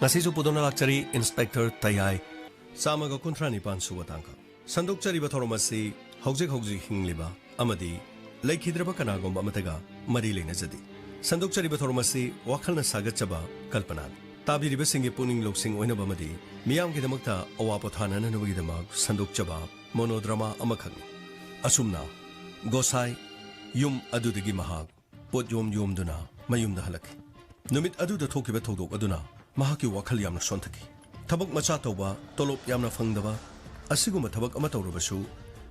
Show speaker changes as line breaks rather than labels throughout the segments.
Ngasisu pudona lakchari Inspector Tayai Samaga Kuntrani Pan Suwatanga Sandukchari Batoromasi Hojik Hingliba Amadi Laikhidraba Kanagomba Matega Marile Nazadi Sandukchari Batoromasi Wakalna Sagachaba Kalpanan Tabi Ribasingi Puning Loksing Oinabamadi Miam Gidamakta Owapothana Nubigidamag Sandukchaba Monodrama Amakang Asumna Gosai Yum Adudigi Mahag Pot Yum Duna Mayum the Halak Numit Adu the Tokiba Todok Aduna Mahaki Wakal Yamna Sontaki Tabak Machatoba Tolop Yamna Fangdaba Asiguma Tabak Amatorabasu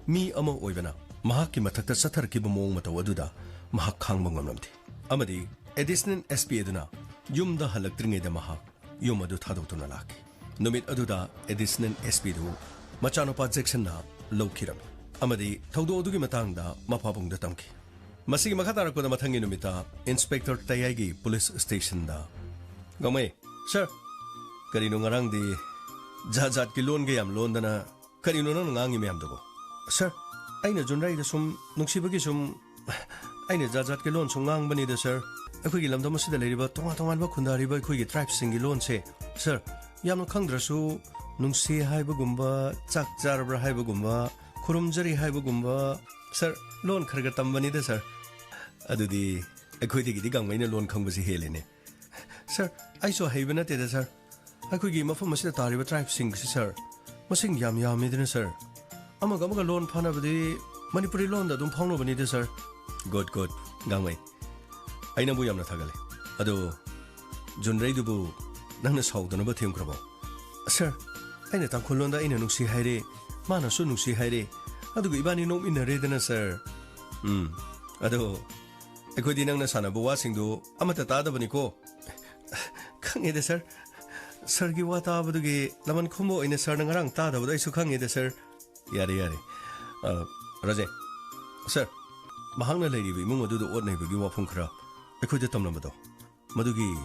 Mi Ama Oivana Mahaki Matata Satar Kibamo Matawaduda Mahak Kang Mangamdi Amadi Edisnin SP Aduna Yum the Halak de Mahak Yumadu Tadotuna Laki Numit Aduda Edisnin SP do Machanopa Jacksona Lokiram Amadi Todo Dugi Matanga Mapabung the Tanki Masigi Makatara Koda Matangi Numita Inspector Tayagi Police Station da Gamay Sir Karino ngarang di Jajat ki loan gayam loan dana Karino na ngangi mayam dago Sir Aina junray da sum Nungsibagi sum Aina jajat ki loan sum ngang bani da sir Ako ki lamda masida layriba Tonga ba kundari ba Ako ki tribe singi loan se Sir Yamno kangdra su Nungsi haiba gumba Chak jarabra haiba gumba Kurumjari haiba gumba Sir Loan kharga tambani da sir Adudi Ako di gang na loan kang basi hele ne Sir, I saw Haven at it, sir. I could give my for Mr. Tari tribe sing, sir. Masing yam midden, sir. Amagamaga loan panabadi, Manipuri loan that don't pound over neither, sir. Good, gangway. I know Yam Natagale. Ado John Raidubu, Nanas Hog, the number Tim Crabo. Sir, I net Uncolonda in a Nuxi Hide, Mana Sunuxi Hide. Ado Ibani no in a redden, sir. Ado I could dinang na sana buwasing do Amatata Banico. Kang sir. Sir Giwata Badugi, Laman Kumo in a certain rang tada, but I sukang sir. Yari. Raje. Sir, Mahanga lady, we move do the ordinary Giwa Punkra. I could tell Namado. Madugi,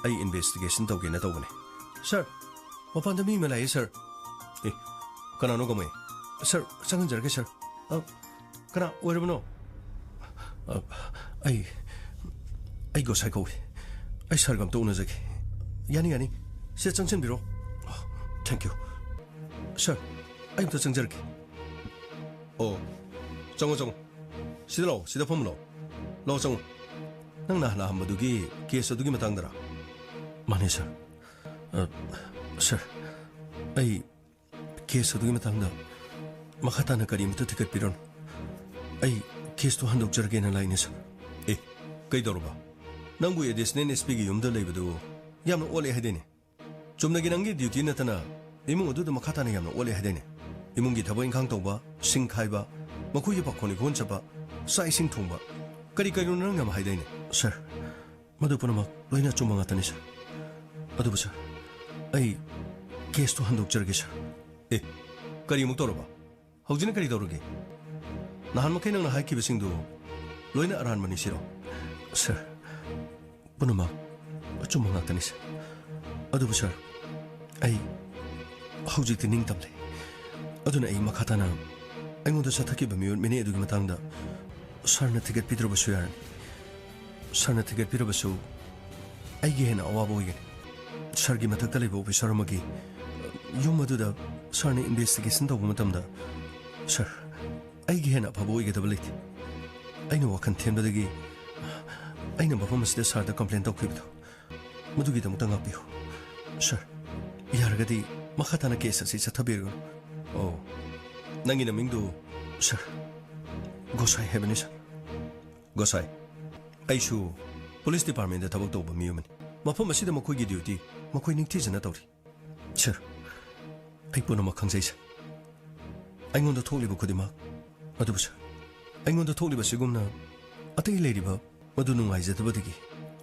I investigation token at Ogani. Sir, upon the Mimala, sir. Eh, Kananogame. Sir, Sanjar, sir. Oh, Kana, where no? I go psycho. I sargam to Nazaki. Yani, sit Sanction Bureau. Thank you. Sir, I'm the Sanjarki. Oh, Jong. Sidalo, Sidapomlo. Lo Jong. Nangna Madugi, case of Dugimatandra. Money, sir. Sir, I case of Dugimatanda. Makatana Karim to ticket piron. I case to hand of Jargan and Linus. Eh, Kaidoroba. Nangu Edisnin is speaking the labor. Yam Ole Hedene. Jumnaginangi duty Natana. Imu do the Makatana Yam Ole Hedene. Imungi Tabo Kantoba, Sing Kaiba, Makuya Pakoni Gonchaba, Sai Sing Tumba, Karikayunangam Hedene. Sir, Madupanama, Lina Chumangatanis. Adubusa. I case to hand of Jargisha. Eh, Karimutoroba. Hojin Karidorogi. Nahamakina Haiki Sindu. Loina Aran Manisiro. Sir. Punama, Chumangatanis. Adubu, sir. I how's it in Ingtamle? Aduna Makatana. I want to Sataki Bamu, many Dumatanga. Sarna to get Peter Basuan. Sarna to get Peter Basu. I gain a waboy. Sargi Matatalibo, Saramagi. You Maduda, Sarni investigation of Matamda. Sir, I gain a paboy get ability. I know what contempt the gay. I know performance this hard to complain of crypto. Mudugi Mutangapi. Sir, Yargadi, Makatana cases is a tabir. Oh, Nangina Mindu, sir. Gosai Heavenis. Gosai. Aishu, Police Department at Tabotoba Muman. Mapomacida Makugi duty, Makuining Tisan at Tori. Sir, I put on my conversation. I'm going to tell you Kudima. Adubus. I'm going to tell you Sigumna. A day ladybug. Madunung eyes at the Badigi.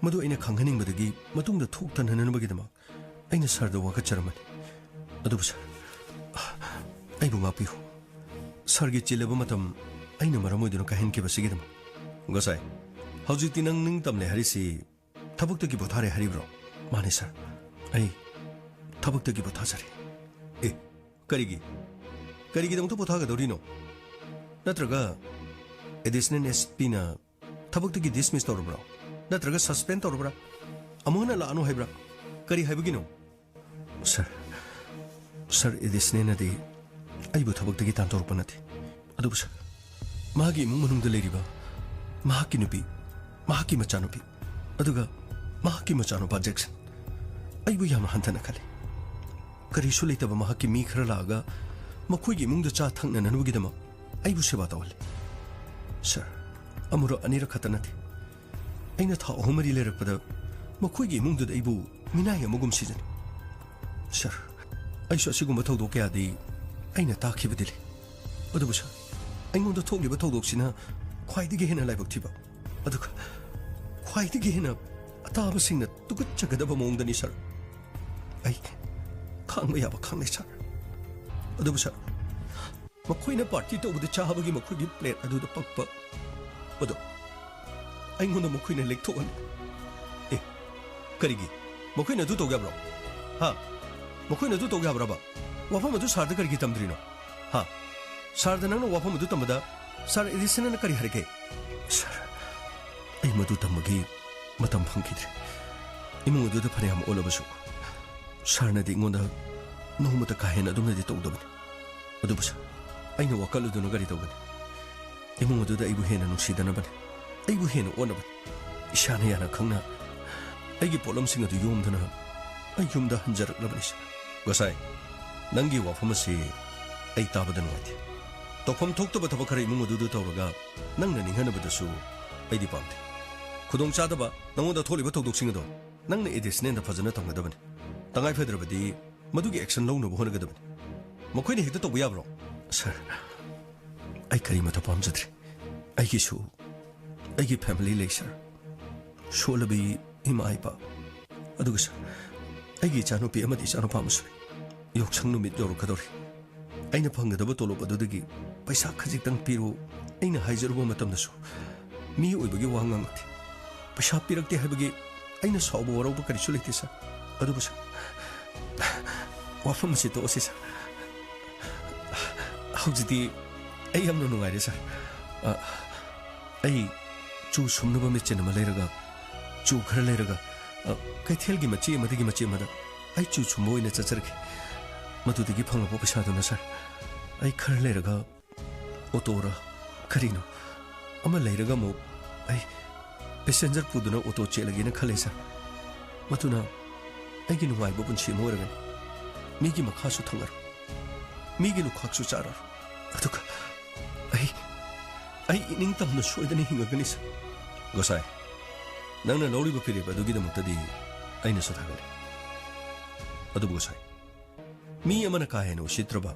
Madu in a Kanganing Badigi, Madung the Toktan and Bagidama. I just heard the Waka Chairman. Adubus. I bung up you. Sargit Chilebumatum. I know Maramudu Kahinki Basigidam. Gosai. How's it in Ning Tamle Harisi? Tabuk to Gibotare Haribro. Mani, sir. I Tabuk to Gibotazari. Eh, Karigi. Karigi don't Potaga Dorino. Natraga. Edisnin Espina. Tabuk to get dismissed or bro. Natraga suspend or bra. Amona la ano hebra. Kari Habugino. Sir, Edisnenadi, I would have the Gitan Torpanati. Adubus. Magi Munum the Lady, Mahakinupi, Mahaki Machanopi, Aduga, Mahaki Machanopa Jackson. I will yam Hantanakali. Karisulita Mahaki Mikralaga, Makuigi Mung the Chatang and Nugidama. I will shiva all. Sir, Amuro Anira Katanati. Ain't it how Homeri letter for the Makuigi Mung the Ibu, Minaya Mugum season. Sir, I shall see Gumatodoka the Aina Takivadili. Adubusha. I'm going to talk about Todoxina, quite the Gehenna like Tiba. Aduka, quite the Gehenna, a taba sing that took a check at among the Nisar. I can't we have a candy, sir. Adubusha. Maquina party over the Chahabagi Makugi plate, I do the papa. Ado, I'm going to Maquina Lake Togan. Eh, Karigi, Maquina Duto Gabra. Ha, Maquina Duto Gabraba. Wafama to Sarda Gitam Drino. Ha. Sardanano Wapam Dutamada, Sar Edison and a Kariharike. Sir, I Madutamagi, Matam Punkit. Imu do the Pariam all of us. Sarna de Munda, no Mutakahena Dumedi Togdoman. Adubus, I know what color do no Garitogan. Imu do the Ibuhena no Sidanaban. Ibuhena one of it. Shaniana Kanga. I give Polum singer to Yumdana. I Yum the Hanjar Rabbis. Was I? Nangi Wafamasi, I Tabadan White. Topam talked about Tabakari Mudu Toraga, Nang and Hanabasu, I depart. Kudong Chadaba, no one that told you about Singado. Nang it is named the Fazanatam Gadavan. Tangai Fedrabadi, Madugi action loan of Honagadavan. Mokwini hit the Wiabro. Sir, I carry Matapam Zatri. I kiss you. I give family laser. Surely be Imaipa. Adusa. I get Chanopi Amadis Anopams. Yoksang no meet Yorokadori. Aina Panga Tolo Badudagi, by Sakazitang Piru, Aina Heiser Womatamnasu. Me will be Wangamati. Pashapirakti Habagi, Aina Sobo or Obakarisulitisa. Adubus. Wafamasitosis. How's the I am no idea. I choose some Nova Michin Maleraga, Chu Kerleraga, Kaitelgi Machi, Matigi Machimada. I choose more in a Tsarki. Matu the Gipang of Opishadona, sir. I Kerleraga, Otora, Carino. Amaleragamo. I passenger Puduna Otto Chelagina Kalesa. Matuna. I can why Bobun Shimorgan. Migi Makasu Tangar. Migi Lukaksu Chara. Atuka. I Nintam no show anything against Gosai. Nana Lori Bapiri, but do get them to the Aina Sotagari. Adubosai. Me a Manakaino, Shitraba.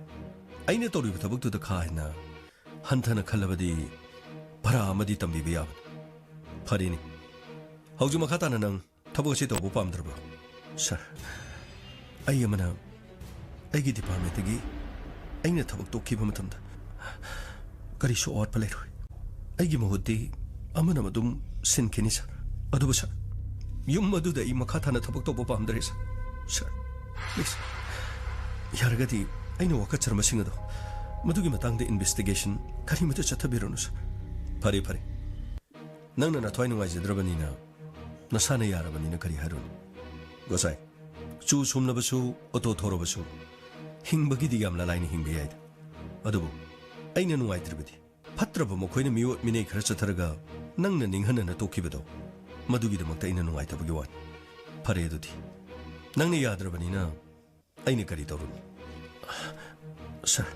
I net told you with a book to the Kaina. Hantana Kalabadi. Para Maditam Bibiab. Parini. How's your Makatanan? Tabosito Bupam Drabo. Sir, I am an I get department again. I net to keep him at Garisho or Paletro. I give him a day. Amanamadum Sin Kenis. Adusa. You madu the Imakatana Taboko Bopam there is. Sir, please. Yargati, I know a catcher Masingado. Madugimatang the investigation, Karimata Chatabirunus. Pari Pari. Nana Twinewise the Drabanina. Nasana Yarabanina Kariharun. Gosai. Chu Sumnabasu, Otto Torobasu. Hingbagidiam la line him behind. Adubu. Aina no white tribute. Patrabo Moquina Mu Mine Krasataraga. Nang Ninghana Tokibedo. Madugi the Montana no white of Yuan. Pareduti. Nang the Yadrabanina. Aina Karitorun. Sir.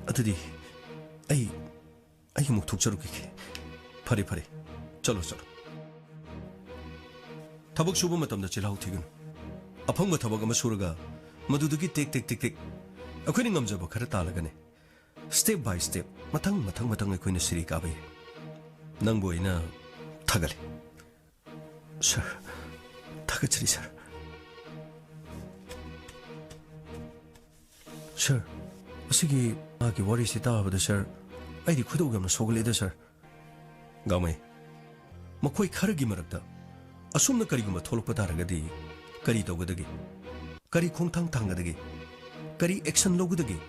Atadi. I am Tukcharuki. Pari Pari. Chalo sir. Tabak Subumatam the Chilau Tigan. Upon the Tabagama Suraga. Maduduki take. A queening of Karatalagan. Step by step, Matang a queen of Siri Gabi. Nangboina Tagali. Sir, Tagachri, sir. Sir, Sigi, Aki, what is it about the sir? I could have gone so later, sir. Game. Makoi Karagimarata. Assume the Kariguma Tolpataragadi. Karito Gadagi. Kari Kuntang Tangadagi. Kari Exon Logadagi.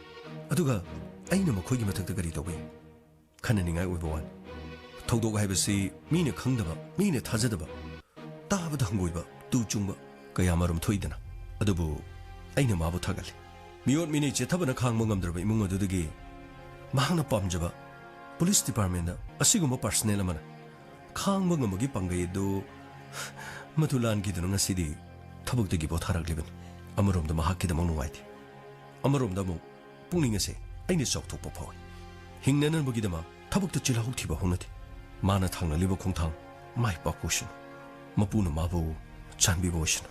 Aduga. I know Makogi Matagari away. Cannoning I with one. Todo I have a say, Mina Kundaba, Mina Tazadaba. Tabadangwiba, Tu Jumba, Gayamarum Tuidana. Adubu, ꯑꯩꯅ ꯃꯥꯕꯨ ꯊꯥꯒꯠꯂꯤ ꯃꯤꯑꯣꯠ ꯃꯤꯅꯩ ꯆꯦꯠꯊꯕꯅ ꯈꯥꯡꯕ ꯉꯝꯗ꯭ꯔꯕ ꯏꯃꯨꯡ ꯑꯗꯨꯗꯒꯤ ꯃꯍꯥꯛꯅ ꯄꯥꯝꯖꯕ police ꯗꯤꯄꯥꯔꯠꯃꯦꯟꯗ ꯑꯁꯤꯒꯨꯝꯕ ꯄꯔꯁꯅꯦꯜ ꯑꯃꯅ ꯈꯥꯡꯕ ꯉꯝꯕꯒꯤ ꯄꯥꯡꯒꯩ ꯑꯗꯨ ꯃꯗꯨ ꯂꯥꯟꯈꯤꯗꯨꯅ ꯉꯁꯤꯗꯤ ꯊꯕꯛꯇꯒꯤ ꯄꯣꯊꯥꯔꯛꯂꯤꯕꯅꯤ ꯑꯃꯔꯣꯝꯗ ꯃꯍꯥꯛꯀꯤꯗꯃꯛ ꯅꯨꯡꯉꯥꯏꯇꯦ ꯑꯃꯔꯣꯝꯗ ꯑꯃꯨꯛ ꯄꯨꯛꯅꯤꯡ ꯑꯁꯦ ꯑꯩꯅ ꯆꯥꯎꯊꯣꯛꯄ ꯐꯥꯎꯏ ꯍꯤꯡꯅꯅꯕꯒꯤꯗꯃꯛ ꯊꯕꯛꯇ ꯆꯤꯜꯍꯥꯎ ꯊꯤꯕ ꯍꯧꯅꯗꯦ ꯃꯥꯅ ꯊꯥꯡꯅꯂꯤꯕ ꯈꯣꯡꯊꯥꯡ ꯃꯥꯏ ꯄꯥꯛꯄ ꯑꯣꯏꯁꯅꯨ ꯃꯄꯨꯅ ꯃꯥꯕꯨ ꯆꯥꯟꯕꯤꯕ ꯑꯣꯏꯁꯅꯨ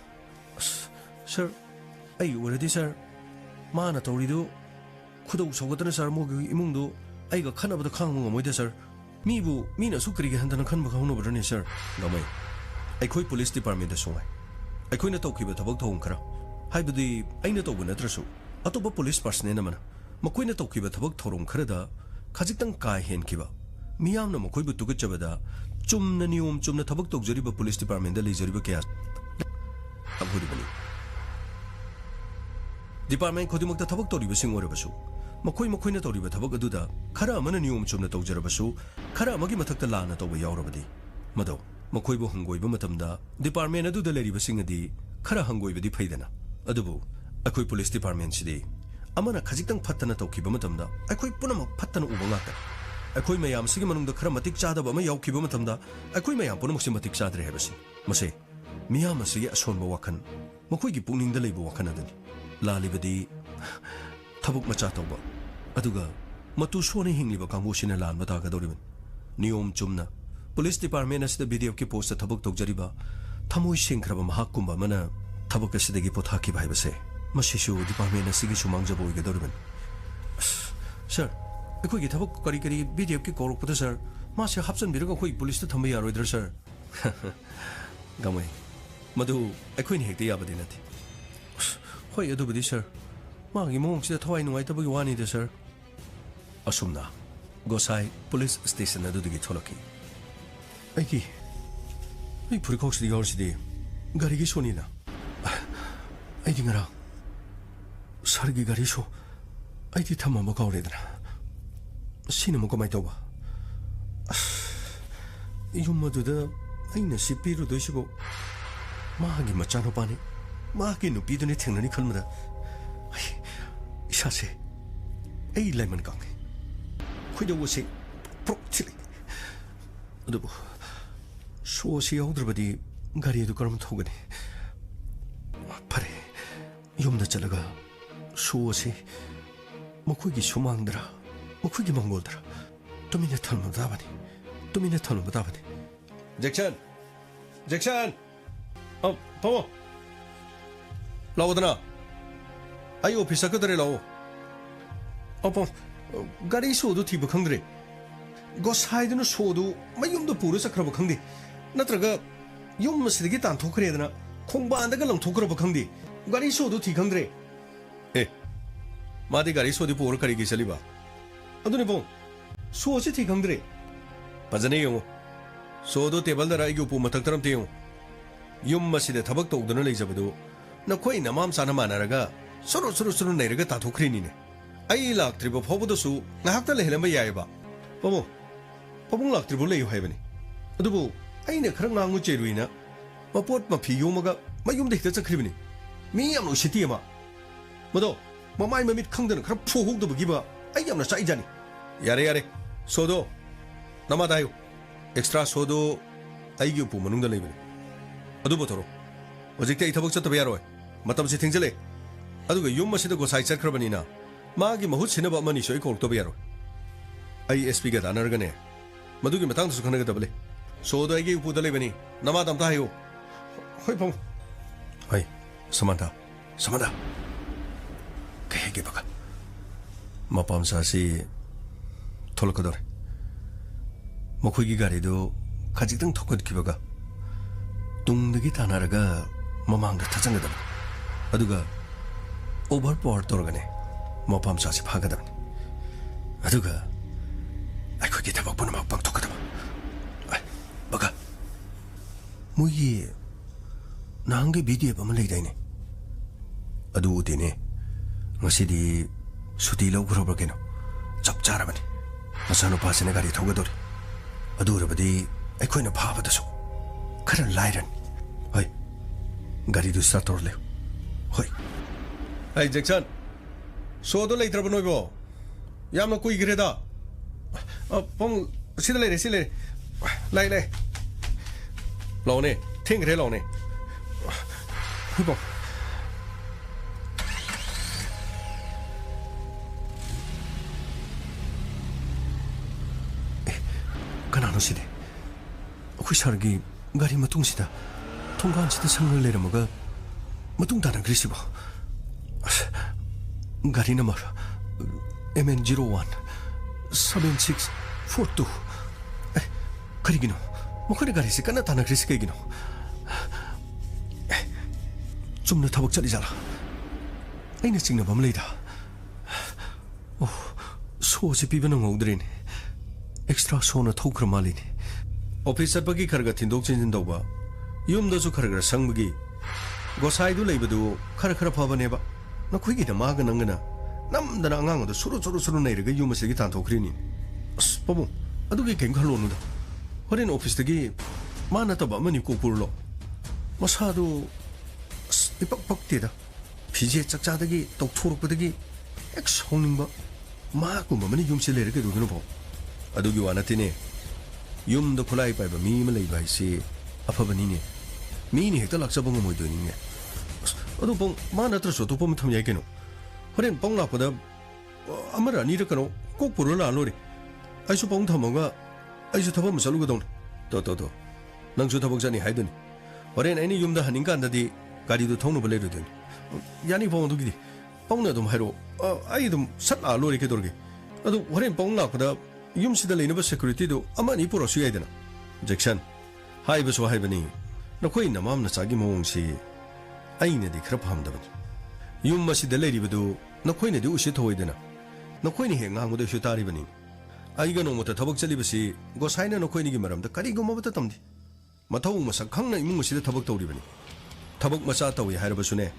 ꯁꯔ ꯑꯩ ꯑꯣꯏꯔꯗꯤ ꯁꯔ ꯃꯥꯅ ꯇꯧꯔꯤꯗꯨ ꯈꯨꯗꯧ ꯁꯧꯒꯠꯇꯅ ꯁꯔ ꯃꯣꯏꯒꯤ ꯏꯃꯨꯡꯗꯨ ꯑꯩꯒ ꯈꯟꯅꯕꯗ ꯈꯥꯡꯕ ꯉꯝꯃꯣꯏꯗ ꯁꯔ ꯃꯤꯅꯁꯨ ꯀꯔꯤꯒꯤ ꯍꯟꯊꯅ ꯈꯟꯕ ꯍꯧꯅꯕ꯭ꯔꯅꯤ ꯁꯔ ꯒꯃꯩ ꯑꯩꯈꯣꯏ ꯄꯨꯂꯤꯁ ꯗꯤꯄꯥꯔꯠꯃꯦꯟꯗꯁꯨ ꯉꯥꯏ ꯑꯩꯈꯣꯏꯅ ꯇꯧꯈꯤꯕ ꯊꯕꯛ ꯊꯧꯑꯣꯡ ꯈꯔ ꯍꯥꯏꯕꯗꯤ ꯑꯩꯅ ꯇꯧꯕ ꯅꯠꯇ꯭ꯔꯁꯨ ꯑꯇꯣꯞꯄ ꯄꯨꯂꯤꯁ ꯄꯔꯁꯅꯦꯜ ꯑꯃꯅ ꯃꯈꯣꯏꯅ ꯇꯧꯈꯤꯕ ꯊꯕꯛ ꯊꯧꯔꯝ ꯈꯔꯗ ꯈꯖꯤꯛꯇꯪ ꯀꯥ ꯍꯦꯟꯈꯤꯕ ꯃꯤꯌꯥꯝꯅ ꯃꯈꯣꯏꯕꯨ ꯇꯨꯀꯠꯆꯕꯗ ꯆꯨꯝꯅ ꯅꯤꯌꯣꯝ ꯆꯨꯝꯅ ꯊꯕꯛ ꯇꯧꯖꯔꯤꯕ ꯄꯨꯂꯤꯁ ꯗꯤꯄꯥꯔꯠꯃꯦꯟꯗ ꯂꯩꯖꯔꯤꯕ ꯀꯌꯥ ꯑꯩꯈꯣꯏꯗꯨꯕꯅꯤ ꯗꯤꯄꯥꯔꯠꯃꯦꯟ ꯈꯨꯗꯤꯡꯃꯛꯇ ꯊꯕꯛ ꯇꯧꯔꯤꯕꯁꯤꯡ ꯑꯣꯏꯔꯕꯁꯨ ꯃꯈꯣꯏꯅ ꯇꯧꯔꯤꯕ ꯊꯕꯛ ꯑꯗꯨꯗ ꯈꯔ ꯑꯃꯅ ꯅꯤꯌꯣꯝ ꯆꯨꯝꯅ ꯇꯧꯖꯔꯕꯁꯨ ꯈꯔ ꯑꯃꯒꯤ ꯃꯊꯛꯇ ꯂꯥꯟꯅ ꯇꯧꯕ ꯌꯥꯎꯔꯕꯗꯤ ꯃꯗꯣ ꯃꯈꯣꯏꯕꯨ ꯍꯪꯒꯣꯏꯕ ꯃꯇꯝꯗ ꯗꯤꯄꯥꯔꯠꯃꯦꯟ ꯑꯗꯨꯗ ꯂꯩꯔꯤꯕꯁꯤꯡ ꯑꯗꯤ ꯈꯔ ꯍꯪꯒꯣꯏꯕꯗꯤ ꯐꯩꯗꯅ ꯑꯗꯨꯕꯨ ꯑꯩꯈꯣꯏ ꯄꯨꯂꯤꯁ ꯗꯤꯄꯥꯔꯠꯃꯦꯟꯁꯤꯗꯤ ꯑꯃꯅ ꯈꯖꯤꯛꯇꯪ ꯐꯠꯇꯅ ꯇꯧꯈꯤꯕ ꯃꯇꯝꯗ ꯑꯩꯈꯣꯏ ꯄꯨꯝꯅꯃꯛ ꯐꯠꯇꯅ ꯎꯕ ꯉꯥꯛꯇꯅꯤ ꯑꯩꯈꯣꯏ ꯃꯌꯥꯝꯁꯤꯒꯤ ꯃꯅꯨꯡꯗ ꯈꯔ ꯃꯇꯤꯛ ꯆꯥꯗꯕ ꯑꯃ ꯌꯥꯎꯈꯤꯕ ꯃꯇꯝꯗ ꯑꯩꯈꯣꯏ ꯃꯌꯥꯝ ꯄꯨꯝꯅꯃꯛꯁꯤ ꯃꯇꯤꯛ ꯆꯥꯗ꯭ꯔꯦ ꯍꯥꯏꯕꯁꯤ ꯃꯁꯤ ꯃꯤꯌꯥꯝ ꯑꯁꯤꯒꯤ ꯑꯁꯣꯟꯕ ꯋꯥꯈꯜ ꯃꯈꯣꯏꯒꯤ ꯄꯨꯛꯅꯤꯡꯗ ꯂꯩꯕ ꯋꯥꯈꯜ ꯑꯗꯨꯅꯤ ꯂꯥꯜꯂꯤꯕꯗꯤ ꯊꯕꯛ ꯃꯆꯥ ꯇꯧꯕ ꯑꯗꯨꯒ ꯃꯇꯨ ꯁꯣꯟꯅ ꯍꯤꯡꯂꯤꯕ ꯀꯥꯡꯕꯨꯁꯤꯅ ꯂꯥꯟꯕ ꯇꯥꯒꯗꯧꯔꯤꯕꯅꯤ ꯅꯤꯌꯣꯝ ꯆꯨꯝꯅ ꯄꯨꯂꯤꯁ ꯗꯤꯄꯥꯔꯠꯃꯦꯟ ꯑꯁꯤꯗ ꯕꯤꯗꯤꯑꯦꯐꯀꯤ ꯄꯣꯁꯇ ꯊꯕꯛ ꯇꯧꯖꯔꯤꯕ ꯊꯃꯣꯏ ꯁꯦꯡꯈ꯭ꯔꯕ ꯃꯍꯥꯛꯀꯨꯝꯕ ꯑꯃꯅ ꯊꯕꯛ ꯑꯁꯤꯗꯒꯤ ꯄꯣꯊꯥꯈꯤꯕ ꯍꯥꯏꯕꯁꯦ ꯃꯁꯤꯁꯨ ꯗꯤꯄꯥꯔꯠꯃꯦꯟ ꯑꯁꯤꯒꯤꯁꯨ ꯃꯥꯡꯖꯕ ꯑꯣꯏꯒꯗꯧꯔꯤꯕꯅꯤ ꯁꯔ ꯑꯩꯈꯣꯏꯒꯤ ꯊꯕꯛ ꯀꯔꯤ ꯕꯤꯗꯤꯑꯦꯐꯀꯤ ꯀꯧꯔꯛꯄꯗ ꯁꯔ ꯃꯥꯁꯦ ꯍꯥꯞꯆꯤꯟꯕꯤꯔꯒ ꯑꯩꯈꯣꯏ ꯄꯨꯂꯤꯁꯇ ꯊꯝꯕ ꯌꯥꯔꯣꯏꯗ꯭ꯔꯥ ꯁꯔ ꯒꯃꯩ ꯃꯗꯨ ꯑꯩꯈꯣꯏꯅ ꯍꯦꯛꯇ ꯌꯥꯕꯗꯤ ꯅꯠꯇꯦ ꯍꯣꯏ ꯑꯗꯨꯕꯨꯗꯤ ꯁꯔ ꯃꯥꯒꯤ ꯃꯑꯣꯡꯁꯤꯗ ꯊꯋꯥꯏ ꯅꯨꯡꯉꯥꯏꯇꯕꯒꯤ ꯋꯥꯅꯤꯗ ꯁꯔ ꯑꯁꯨꯝꯅ ꯒꯣꯁꯥꯏ ꯄꯨꯂꯤꯁ ꯁ꯭ꯇꯦꯁꯟ ꯑꯗꯨꯗꯒꯤ ꯊꯣꯛꯂꯛꯈꯤ ꯑꯩ ꯐꯨꯔꯤꯈꯥꯎꯁꯤꯗ ꯌꯥꯎꯔꯤꯁꯤꯗꯤ ꯒꯥꯔꯤꯒꯤ ꯁꯣꯅꯤꯅ ꯑꯩꯗꯤ ꯉꯔꯥꯡ ꯁꯔꯒꯤ ꯒꯥꯔꯤꯁꯨ ꯑꯩꯗꯤ ꯊꯝꯃꯝꯕ ꯀꯥꯎꯔꯦꯗꯅ ꯁꯤꯅ ꯑꯃꯨꯛ ꯀꯃꯥꯏ ꯇꯧꯕ ꯌꯨꯝ ꯑꯗꯨꯗ ꯑꯩꯅ ꯁꯤ ꯄꯤꯔꯨꯗꯣꯏꯁꯤꯕꯨ ꯃꯥꯒꯤ ꯃꯆꯥꯅꯨꯄꯥꯅꯤ ꯃꯥꯒꯤ ꯅꯨꯄꯤꯗꯨꯅꯤ ꯊꯦꯡꯅꯅꯤ ꯈꯟꯕꯗ ꯏꯁꯥꯁꯦ ꯑꯩ ꯂꯥꯏꯃꯟ ꯀꯥꯡꯉꯦ ꯈꯣꯏꯗꯧꯕꯁꯦ ꯄ꯭ꯔꯣꯛ ꯊꯤꯜꯂꯤ ꯑꯗꯨꯕꯨ ꯁꯣꯁꯤ ꯌꯥꯎꯗ꯭ꯔꯕꯗꯤ ꯒꯥꯔꯤ ꯑꯗꯨ ꯀꯔꯝ ꯊꯧꯒꯅꯤ ꯐꯔꯦ ꯌꯨꯝꯗ ꯆꯠꯂꯒ ꯁꯣ ꯑꯁꯤ ꯃꯈꯣꯏꯒꯤ ꯁꯨꯃꯥꯡꯗꯔ ꯃꯈꯣꯏꯒꯤ ꯃꯪꯒꯣꯜꯗꯔ ꯇꯨꯃꯤꯟꯅ ꯊꯝꯂꯝꯕ ꯇꯥꯕꯅꯤ ꯖꯦꯛꯁꯟ ꯄꯥꯃꯣ ꯂꯥꯛꯑꯣꯗꯅ ꯑꯩ ꯑꯣꯐꯤꯁ ꯆꯠꯀꯗꯧꯔꯦ ꯂꯥꯛꯑꯣ ꯄꯥꯃꯣ ꯒꯥꯔꯤ ꯁꯣꯗꯨ ꯊꯤꯕ ꯈꯪꯗ꯭ꯔꯦ ꯒꯣꯁꯥꯏꯗꯨꯅ ꯁꯣꯗꯨ ꯃꯌꯨꯝꯗ ꯄꯨꯔ ꯆꯠꯈ꯭ꯔꯕ ꯈꯪꯗꯦ ꯅꯠꯇ꯭ꯔꯒ ꯌꯨꯝ ꯑꯁꯤꯗꯒꯤ ꯇꯥꯟꯊꯣꯛꯈ꯭ꯔꯦꯗꯅ ꯈꯣꯡꯕꯥꯟꯗꯒ ꯂꯪꯊꯣꯛꯈ꯭ꯔꯕ ꯈꯪꯗꯦ ꯒꯥꯔꯤ ꯁꯣꯗꯨ ꯊꯤ ꯈꯪꯗ꯭ꯔꯦ मादी गाड़ी सोदी पोर करीगी चलीबा अदुने पो सोसी थी खंगद्रे फजने यंगो सोदो टेबल दरा आइगु पु मथक तरम तेयो युम मसिदे थबक तौदना लेजबदो नखोई नमाम साना मानरगा सुरु नैरगा ताथोख्रिनिने आई लाक्त्रिबो फौबदसु नाहक्ता लेहलम यायबा पबुंग लाक्त्रिबो लेयो हायबनी अदुबो आइने खर ngangu cheruina मपोट मफी योमगा मयुमदे हिता चख्रिबनी मी यामनो सिटी अमा मदो ममाई ममित खंगदन खर फोहोगदबगिबा आई यामना चाइजानी यारे सोदो नमा दायो एक्स्ट्रा सोदो आइगी उपु मनुंगदा लेबनी अदुबो थोरो हजिक्ते आई थबक चतबा यारोय मतम से थिंगजले अदुगा युम मसिदा गोसाई चखरबनीना मागी महुत सिनबा मनी सोई कोरतबा यारोय आई एसपी गा दानरगने मदुगी मतंग सु खनगदबले सोदो आइगी उपु दलेबनी नमा तमता हायो होय पम हाय समंता कहेगे बका मपाम सासी थोलकदोर मखोगी गारीदो खजितंग थोकदखिबगा तुंगदगी तानारगा ममांगदा थाजंगदब अदुगा ओवर पावर तोरगने मपाम सासी फागदबनी अदुगा अखोगी थबक पुनमक पांगथोकदब बका मुई नांगे वीडियो अमा लेदाइने अदु उदेने ngasi suti logrobra keno chap charabani masano pasine gari thogadori adurabadi aikoina phabadasu khara lairan hoi gari du satorle hoi Hey, Jackson. Sodo later banoibo. Yamna kui greda. Pong sila le. Lai. Lo ne, ting re lo ne. Hibo. Kanano side. Aku sargi gari matung sida. Tonggan sida sangal le ramaga. Matung tanang grisibo. Gari nomor MN01 7642. Karigino. Mukha gari se kana tanang grisi kaigino. Chumna thabak chali jala. Aina chingna bam leida. Oh, so se pibana ngodrin. Extra sona thokra malini. Officer bagi kharga thindok chinjin doba. Yum da su kharga sangbagi. Gosai du leibadu khara phabane ba. Na khuigi na maga nangana. Namdana angang da suru nairaga yum asigi tan thokrini. As pabu adugi keng khalonu da. Horen office dagi mana taba mani ko purlo. Masadu ipak te da. Pije chakcha dagi tok thuruk dagi ek songning ba. Ma ko mani yum se leraga du no. Adugi wanatine yum da khulai pai ba mi ma lei bai se afabani ne mi ni hekta laksa bang moi do ni ne adu pong ma na tra so to pom tham yai keno horen pong la pada amara ni ra kano ko puro la lo re ai su pong thamaga ai su thabam salu ga dong to nang su thabak jani hai doni horen ai ni yum da haning kan da di gari do thong no bale do den yani pong du gi pong na dum hairo ai dum sat la lo re ke dor ge adu horen pong la pada yum sida leina security do amani puro su yaidana Jackson hai ba so hai bani na khoi na mam na chagi mong si aina di khra pham da bani yum ma sida leiri badu na khoi ne di usi thoidana na khoi ni he ngang do su tari bani ai ga no mota thabak chali basi go saina na khoi ni gi maram da kari go mabata tamdi mathau ma sakhang na imung sida thabak tawri bani thabak macha tawi hai ba sune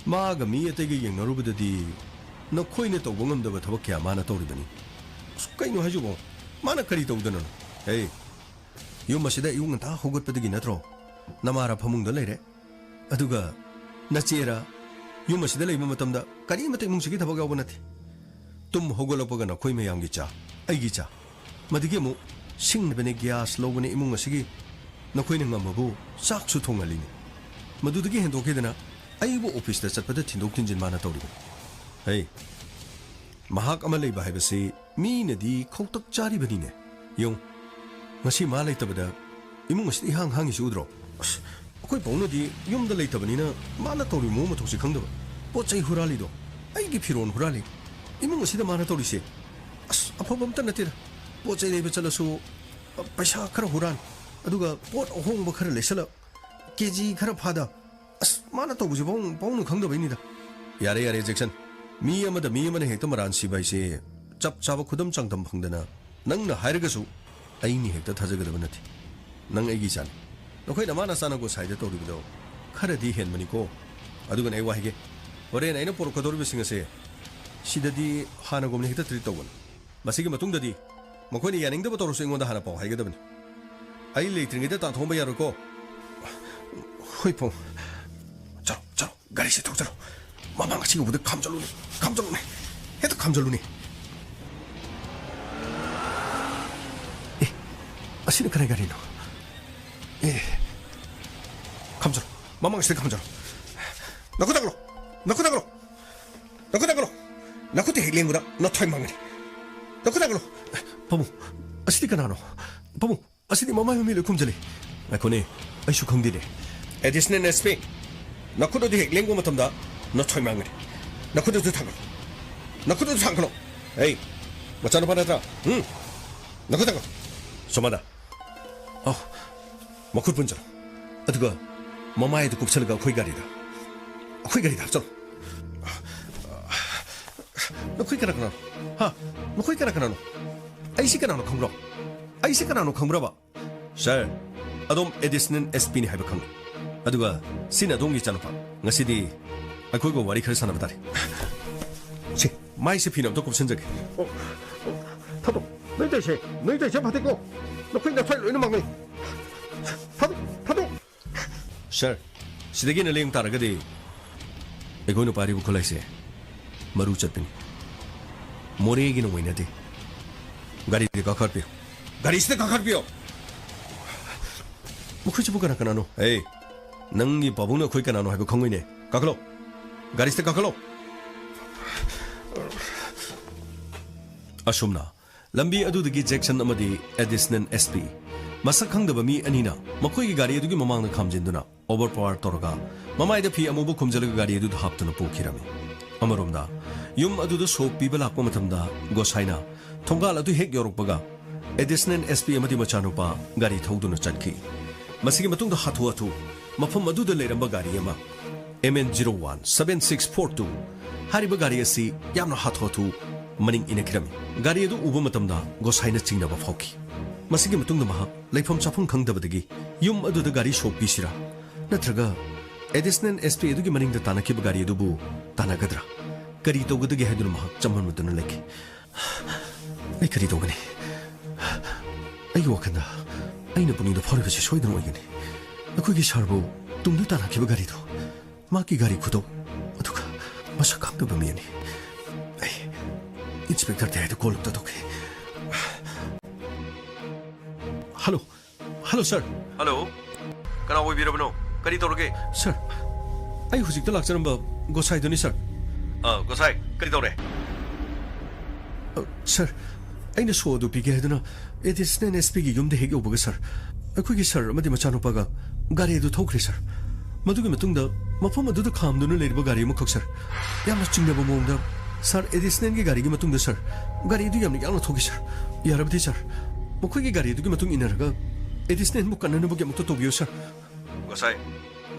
ma ga mi ate gi yeng na ru bada di na khoi ne to bongam da ba thabak kya ma na tawri bani Kaino hajugo mana kari tawdana hey yum masida yung ta hogot padagi natro namara phamung da leire aduga nachera yum masida leiba matamda kari mate mung sigi thabaga bonati tum hogolopaga na khoi mayam gi cha ai gi cha madigi mu sing bene gas logone imung asigi na khoi nang mabu sak su thongali ni madudagi hendoke dana ai bo office da chatpada thindok tinjin mana tawri hey mahak ama leiba haibasi mi nadi khoktak chari bani ne yong ngasi ma leitabada imung asti hang isu udro koi pawna di yum da leitabani na mana tori mo mathosi khangdaba pochai hurali do ai gi phiron hurali imung asti da mana tori se as aphobam ta natira pochai leiba chalasu paisa khara huran aduga pot ohong ba khara lesala keji khara phada as mana to buji bong khangdaba ni da yare Jackson mi amada mi amane hekta maran sibai se chap chaba khudam changdam phangdana nangna hairagasu aini hekta thajagadaba nati nang aigi chan nokhoi na mana sana go saida tori bido kharadi hen mani ko aduga nei wahige horen aina por khodor bisinga se sidadi hana gomni hekta tri tawon masigi matung dadi mokhoi ni yaning da tor su ingonda hana paw haigadabani ai leitringi da ta thomba yaro ko hoi pong chalo gari se thok chalo 마망 같이 우드 감절루네 해도 감절루네 아시는 그래 가리노 감절 마망 같이 감절 나쿠다그로 나쿠테 헬링구다 너 타임망이니 나쿠다그로 바보 아시니까 나노 바보 아시니 마마이 미를 kum절리 나코네 아이슈 강디네 에디스네 네스피 나쿠도디 헬링구 마탐다 너 철망을 나코도 상그노 에이 뭐잖아 받아라 응 나코다고 소마다 먹을 분자 아두가 마마에도 곱살가 코이가리다 합쳐 너 코이가라구나 너 코이가라구나 아이시가나노 컴브라 쌀 아돔 에디스는 SP니 하이버캉 아두가 시나동이 있잖아 ngasi디 아이고 와리 컬 사나 바다리 시 마이스 피넘 도 곱선적 타도 너희들 받고 너 그냥 탈 이놈 막니 타도 셜 시대기는 레임 따라가디 ꯑꯩꯈꯣꯏꯅ ꯄꯥꯏꯔꯤꯕ ꯈꯨꯠꯂꯥꯏꯁꯦ ꯃꯔꯨ ꯆꯠꯄꯅꯤ ꯃꯣꯔꯦꯒꯤ ꯅꯣꯡꯃꯩ ꯅꯠꯇꯦ ꯒꯥꯔꯤꯗ ꯀꯥꯈꯠꯄꯤꯌꯨ ꯒꯥꯔꯤꯁꯤꯗ ꯀꯥꯈꯠꯄꯤꯌꯨ ꯃꯈꯣꯏꯁꯤꯕꯨ ꯀꯅꯥ ꯀꯅꯥꯅꯣ ꯑꯦ ꯅꯪꯒꯤ ꯄꯥꯕꯨꯡꯅ ꯑꯩꯈꯣꯏ ꯀꯅꯥꯅꯣ ꯍꯥꯏꯕ ꯈꯪꯉꯣꯏꯅꯦ ꯀꯥꯈꯠꯂꯣ ꯒꯥꯔꯤꯁꯤꯗ ꯀꯥꯈꯠꯂꯣ ꯑꯁꯨꯝꯅ ꯂꯝꯕꯤ ꯑꯗꯨꯗꯒꯤ ꯖꯦꯛꯁꯟ ꯑꯃꯗꯤ ꯑꯦꯗꯤꯁꯅꯦꯜ SP ꯃꯁꯛ ꯈꯪꯗꯕ ꯃꯤ ꯑꯅꯤꯅ ꯃꯈꯣꯏꯒꯤ ꯒꯥꯔꯤ ꯑꯗꯨꯒꯤ ꯃꯃꯥꯡꯗ ꯈꯥꯝꯖꯤꯟꯗꯨꯅ ꯑꯣꯚꯔ ꯄꯥꯋꯔ ꯇꯧꯔꯒ ꯃꯃꯥꯏꯗ ꯐꯤ ꯑꯃꯨꯕ ꯈꯨꯝꯖꯤꯜꯂꯒ ꯒꯥꯔꯤ ꯑꯗꯨꯗ ꯍꯥꯞꯇꯨꯅ ꯄꯨꯈꯤꯔꯝꯃꯤ ꯑꯃꯔꯣꯝꯗ ꯌꯨꯝ ꯑꯗꯨꯗ ꯁꯣꯛ ꯄꯤꯕ ꯂꯥꯛꯄ ꯃꯇꯝꯗ ꯒꯣꯁꯥꯏꯅ ꯊꯣꯡꯒꯥꯜ ꯑꯗꯨ ꯍꯦꯛ ꯌꯧꯔꯛꯄꯒ ꯑꯦꯗꯤꯁꯅꯦꯜ SP ꯑꯃꯗꯤ ꯃꯆꯥꯅꯨꯄꯥ ꯒꯥꯔꯤ ꯊꯧꯗꯨꯅ ꯆꯠꯈꯤ ꯃꯁꯤꯒꯤ ꯃꯇꯨꯡꯗ ꯍꯥꯊꯨ ꯍꯥꯊꯨ ꯃꯐꯝ ꯑꯗꯨꯗ ꯂꯩꯔꯝꯕ ꯒꯥꯔꯤ ꯑꯃ MN01 7642 ꯍꯥꯏꯔꯤꯕ ꯒꯥꯔꯤ ꯑꯁꯤ ꯌꯥꯝꯅ ꯍꯥꯊꯨ ꯍꯥꯊꯨ ꯃꯅꯤꯡ ꯏꯟꯅꯈꯤꯔꯝꯃꯤ ꯒꯥꯔꯤ ꯑꯗꯨ ꯎꯕ ꯃꯇꯝꯗ ꯒꯣꯁꯥꯏꯅ ꯆꯤꯡꯅꯕ ꯐꯥꯎꯈꯤ ꯃꯁꯤꯒꯤ ꯃꯇꯨꯡꯗ ꯃꯍꯥꯛ ꯂꯩꯐꯝ ꯆꯥꯐꯝ ꯈꯪꯗꯕꯗꯒꯤ ꯌꯨꯝ ꯑꯗꯨꯗ ꯒꯥꯔꯤ ꯁꯣꯛꯄꯤꯁꯤꯔꯥ ꯅꯠꯇ꯭ꯔꯒ ꯑꯦꯗꯤꯁꯅꯦꯜ SP ꯑꯗꯨꯒꯤ ꯃꯅꯤꯡꯗ ꯇꯥꯟꯅꯈꯤꯕ ꯒꯥꯔꯤ ꯑꯗꯨꯕꯨ ꯇꯥꯟꯅꯒꯗ꯭ꯔꯥ ꯀꯔꯤ ꯇꯧꯒꯗꯒꯦ ꯍꯥꯏꯗꯨꯅ ꯃꯍꯥꯛ ꯆꯃꯝꯅꯗꯨꯅ ꯂꯩꯈꯤ ꯑꯩ ꯀꯔꯤ ꯇꯧꯒꯅꯤ ꯑꯩꯒꯤ ꯋꯥꯈꯜꯗ ꯑꯩꯅ ꯄꯨꯛꯅꯤꯡꯗ ꯐꯥꯎꯔꯤꯕꯁꯤ ꯁꯣꯏꯗꯅ ꯑꯣꯏꯒꯅꯤ ꯑꯩꯈꯣꯏꯒꯤ ꯁꯥꯔꯕꯨ ꯇꯨꯡꯗ ꯇꯥꯟꯅꯈꯤꯕ ꯒꯥꯔꯤꯗꯣ ꯃꯥꯒꯤ ꯒꯥꯔꯤ ꯈꯨꯗꯧ ꯑꯗꯨꯒ ꯃꯁꯛ ꯈꯪꯗꯕ ꯃꯤꯅꯤ ꯑꯩ ꯏꯟꯁꯄꯦꯛꯇꯔ ꯇꯦꯔꯦꯗ ꯀꯣꯜ ꯑꯝꯇ ꯇꯧꯒꯦ ꯍꯜꯂꯣ ꯍꯜꯂꯣ ꯁꯥꯔ ꯍꯜꯂꯣ ꯀꯅꯥ ꯑꯣꯏꯕꯤꯔꯕꯅꯣ ꯀꯔꯤ ꯇꯧꯔꯒꯦ ꯁꯥꯔ ꯑꯩ ꯍꯧꯖꯤꯛꯇ ꯂꯥꯛꯆꯔꯝꯕ ꯒꯣꯁꯥꯏꯗꯨꯅꯤ ꯁꯥꯔ ꯒꯣꯁꯥꯏ ꯀꯔꯤ ꯇꯧꯔꯦ ꯁꯥꯔ ꯑꯩꯅ ꯁꯣ ꯑꯗꯨ ꯄꯤꯒꯦ ꯍꯥꯏꯗꯨꯅ ꯑꯦꯗꯤꯁꯅꯦꯜ SPꯒꯤ ꯌꯨꯝꯗ ꯍꯦꯛ ꯌꯧꯕꯒ ꯁꯥꯔ ꯑꯩꯈꯣꯏꯒꯤ ꯁꯥꯔ ꯑꯃꯗꯤ ꯃꯆꯥꯅꯨꯄꯥꯒ ꯒꯥꯔꯤ ꯑꯗꯨ ꯊꯧꯈ꯭ꯔꯦ ꯁꯥꯔ ꯃꯗꯨꯒꯤ ꯃꯇꯨꯡꯗ ꯃꯐꯝ ꯑꯗꯨꯗ ꯈꯥꯝꯗꯨꯅ ꯂꯩꯔꯤꯕ ꯒꯥꯔꯤ ꯑꯃꯈꯛ ꯁꯥꯔ ꯌꯥꯝꯅ ꯆꯤꯡꯅꯕ ꯃꯑꯣꯡꯗ ꯁꯥꯔ ꯑꯦꯗꯤꯁꯅꯦꯜꯒꯤ ꯒꯥꯔꯤꯒꯤ ꯃꯇꯨꯡꯗ ꯁꯥꯔ ꯒꯥꯔꯤ ꯑꯗꯨ ꯌꯥꯝꯅ ꯌꯥꯡꯅ ꯊꯧꯈꯤ ꯁꯥꯔ ꯌꯥꯔꯕꯗꯤ ꯁꯥꯔ ꯃꯈꯣꯏꯒꯤ ꯒꯥꯔꯤ ꯑꯗꯨꯒꯤ ꯃꯇꯨꯡ ꯏꯟꯅꯔꯒ ꯑꯦꯗꯤꯁꯅꯦꯜꯕꯨ ꯀꯟꯅꯅꯕꯒꯤ ꯑꯃꯨꯛꯇ ꯇꯧꯕꯤꯌꯨ ꯁꯥꯔ ꯉꯁꯥꯏ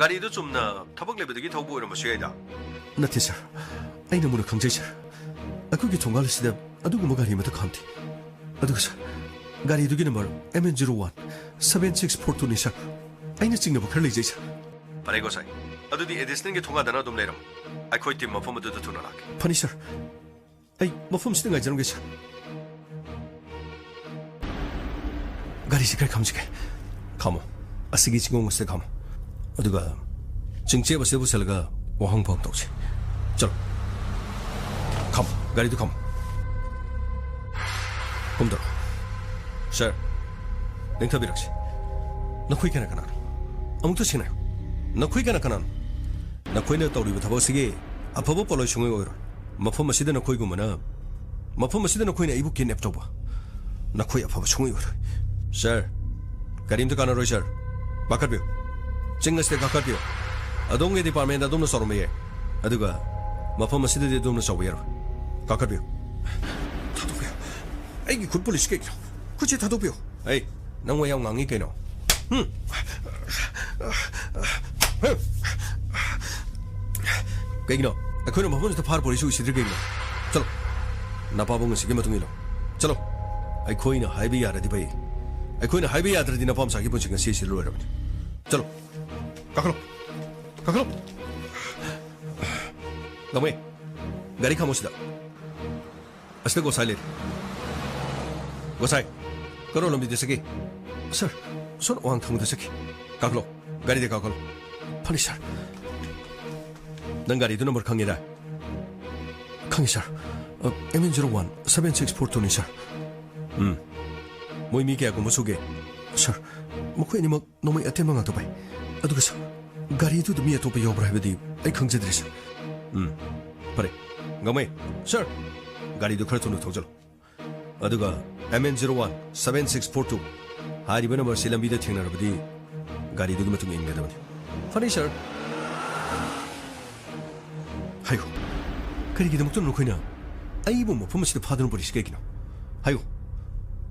ꯒꯥꯔꯤ ꯑꯗꯨ ꯆꯨꯝꯅ ꯊꯕꯛ ꯂꯩꯕꯗꯒꯤ ꯊꯧꯕ ꯑꯣꯏꯔꯝꯕꯁꯨ ꯌꯥꯏꯗ ꯅꯠꯇꯦ ꯁꯥꯔ ꯑꯩꯅ ꯃꯨꯟꯅ ꯈꯪꯖꯩ ꯁꯥꯔ ꯑꯩꯈꯣꯏꯒꯤ ꯊꯣꯡꯒꯥꯜ ꯑꯁꯤꯗ ꯑꯗꯨꯒꯨꯝꯕ ꯒꯥꯔꯤ ꯑꯃꯠꯇ ꯈꯥꯝꯗꯦ ꯑꯗꯨꯒ ꯁꯥꯔ ꯒꯥꯔꯤ ꯑꯗꯨꯒꯤ ꯅꯝꯕꯔ MN01 7642ꯅꯤ ꯁꯥꯔ ꯑꯩꯅ ꯆꯤꯡꯅꯕ ꯈꯔ ꯂꯩꯖꯩ ꯁꯥꯔ ꯐꯔꯦ ꯒꯣꯁꯥꯏ ꯑꯗꯨꯗꯤ ꯑꯦꯗꯤꯁꯅꯦꯜꯒꯤ ꯊꯣꯡꯒꯥꯟꯗꯅ ꯑꯗꯨꯝ ꯂꯩꯔꯝꯃꯨ ꯑꯩꯈꯣꯏ ꯇꯤꯝ ꯃꯐꯝ ꯑꯗꯨꯗ ꯊꯨꯅ ꯂꯥꯛꯀꯦ ꯐꯅꯤ ꯁꯥꯔ ꯑꯩ ꯃꯐꯝꯁꯤꯗ ꯉꯥꯏꯖꯔꯝꯒꯦ ꯁꯥꯔ ꯒꯥꯔꯤꯁꯤ ꯈꯔ ꯈꯥꯝꯖꯒꯦ ꯈꯥꯝꯃꯣ ꯑꯁꯤꯒꯤ ꯆꯤꯡꯒꯣꯡ ꯑꯁꯤꯗ ꯈꯥꯝꯃꯣ ꯑꯗꯨꯒ ꯆꯤꯡꯆꯦꯞ ꯑꯁꯤꯗ ꯄꯨꯁꯜꯂꯒ ꯋꯥꯍꯪ ꯄꯥꯎ ꯇꯧꯁꯤ ꯆꯂꯣ ꯈꯥꯝꯃꯣ ꯒꯥꯔꯤꯗꯨ ꯈꯥꯝꯃꯣ ꯀꯨꯝꯊꯔꯣ ꯁꯥꯔ ꯂꯦꯡꯊꯕꯤꯔꯛꯁꯤ ꯅꯈꯣꯏ ꯀꯅꯥ ꯀꯅꯥꯅꯣ ꯑꯃꯨꯛꯇ ꯁꯦꯡꯅꯌꯨ ꯅꯈꯣꯏ ꯀꯅꯥ ꯀꯅꯥꯅꯣ ꯅꯈꯣꯏꯅ ꯇꯧꯔꯤꯕ ꯊꯕꯛ ꯑꯁꯤꯒꯤ ꯑꯐꯕ ꯄꯣꯠꯂꯣꯏ ꯁꯨꯡꯑꯣꯏ ꯑꯣꯏꯔꯣꯏ ꯃꯐꯝ ꯑꯁꯤꯗ ꯅꯈꯣꯏꯒꯨꯝꯕꯅ ꯃꯐꯝ ꯑꯁꯤꯗ ꯅꯈꯣꯏꯅ ꯑꯩꯕꯨ ꯀꯤꯗꯅꯦꯞ ꯇꯧꯕ ꯅꯈꯣꯏ ꯑꯐꯕ ꯁꯨꯡꯑꯣꯏ ꯑꯣꯏꯔꯣꯏ ꯁꯥꯔ ꯀꯔꯤꯝꯇ ꯀꯥꯟꯅꯔꯣꯏ ꯁꯥꯔ ꯀꯥꯈꯠꯄꯤꯌꯨ ꯆꯤꯡ ꯑꯁꯤꯗ ꯀꯥꯈꯠꯄꯤꯌꯨ ꯑꯗꯣꯝꯒꯤ ꯗꯤꯄꯥꯔꯠꯃꯦꯟꯗ ꯑꯗꯣꯝꯅ ꯆꯥꯎꯔꯝꯕ ꯌꯥꯏ ꯑꯗꯨꯒ ꯃꯐꯝ ꯑꯁꯤꯗꯗꯤ ꯑꯗꯣꯝꯅ ꯆꯥꯎꯕ ꯌꯥꯔꯣꯏ ꯀꯥꯈꯠꯄꯤꯌꯨ ꯊꯥꯗꯣꯛꯄꯤꯌꯨ ꯑꯩꯒꯤ ꯈꯨꯠ ꯄꯨꯂꯤꯁ ꯀꯩꯒꯤꯅꯣ ꯈꯨꯠꯁꯤ ꯊꯥꯗꯣꯛꯄꯤꯌꯨ ꯑꯩ ꯅꯪ ꯋꯥ ꯌꯥꯝ ꯉꯥꯡꯉꯤ ꯀꯩꯅꯣ ꯀꯩꯒꯤꯅꯣ ꯑꯩꯈꯣꯏꯅ ꯃꯐꯝꯁꯤꯗ ꯐꯥꯔ ꯄꯣꯂꯤꯁ ꯎꯏꯁꯤꯗ꯭ꯔꯤ ꯀꯩꯒꯤꯅꯣ ꯆꯂꯣ ꯅꯄꯥꯕꯨꯡ ꯑꯁꯤꯒꯤ ꯃꯇꯨꯡ ꯏꯜꯂꯣ ꯆꯂꯣ ꯑꯩꯈꯣꯏꯅ ꯍꯥꯏꯕ ꯌꯥꯔꯗꯤ ꯐꯩ ꯑꯩꯈꯣꯏꯅ ꯍꯥꯏꯕ ꯌꯥꯗ꯭ꯔꯗꯤ ꯅꯄꯥꯝꯆꯥꯒꯤ ꯄꯨꯟꯁꯤ ꯉꯁꯤ ꯑꯁꯤ ꯂꯣꯏꯔꯕꯅꯤ ꯆꯂꯣ ꯀꯥꯈꯠꯂꯣ ꯀꯥꯈꯠꯂꯣ ꯂꯧꯃꯩ ꯒꯥꯔꯤ ꯈꯥꯝꯃꯣ ꯁꯤꯗ ꯑꯁꯤꯗ ꯒꯣꯁꯥꯏ ꯂꯩꯔꯦ ꯒꯣꯁꯥꯏ ꯀꯔꯣ ꯂꯝꯕꯤꯗ ꯆꯠꯈꯤ ꯁꯥꯔ ꯁꯣꯟ ꯋꯥꯡ ꯊꯪꯕꯗ ꯆꯠꯈꯤ ꯀꯥꯈꯠꯂꯣ ꯒꯥꯔꯤꯗ ꯀꯥꯈꯠꯂꯣ ꯐꯅꯤ ꯁꯥꯔ ꯅꯪ ꯒꯥꯔꯤꯗꯨ ꯅꯝꯕꯔ ꯈꯪꯉꯤꯗ ꯈꯪꯉꯤ ꯁꯥꯔ MN01 7642ꯅꯤ ꯁꯥꯔ ꯃꯣꯏ ꯃꯤ ꯀꯌꯥꯒꯨꯝꯕ ꯁꯨꯒꯦ ꯁꯥꯔ ꯃꯈꯣꯏ ꯑꯅꯤꯃꯛ ꯅꯣꯡꯃꯩ ꯑꯇꯦꯟꯕ ꯉꯥꯛꯇ ꯄꯥꯏ ꯑꯗꯨꯒ ꯁꯥꯔ ꯒꯥꯔꯤꯗꯨꯗ ꯃꯤ ꯑꯇꯣꯞꯄ ꯌꯥꯎꯕ꯭ꯔꯥ ꯍꯥꯏꯕꯗꯤ ꯑꯩ ꯈꯪꯖꯗ꯭ꯔꯤ ꯁꯥꯔ ꯐꯔꯦ ꯒꯃꯩ ꯁꯥꯔ ꯒꯥꯔꯤꯗꯨ ꯈꯔ ꯊꯨꯅ ꯊꯧꯖꯜꯂꯨ ꯑꯗꯨꯒ MN01 7642 ꯍꯥꯏꯔꯤꯕ ꯅꯝꯕꯔꯁꯤ ꯂꯝꯕꯤꯗ ꯊꯦꯡꯅꯔꯕꯗꯤ ꯒꯥꯔꯤꯗꯨꯒꯤ ꯃꯇꯨꯡ ꯏꯟꯒꯗꯕꯅꯤ ꯐꯅꯤ ꯁꯥꯔ ꯍꯥꯏꯌꯨ ꯀꯔꯤꯒꯤꯗꯃꯛꯇꯅꯣ ꯅꯈꯣꯏꯅ ꯑꯩꯕꯨ ꯃꯐꯝ ꯑꯁꯤꯗ ꯐꯥꯗꯨꯅ ꯄꯨꯔꯤꯁꯤ ꯀꯩꯒꯤꯅꯣ ꯍꯥꯏꯌꯨ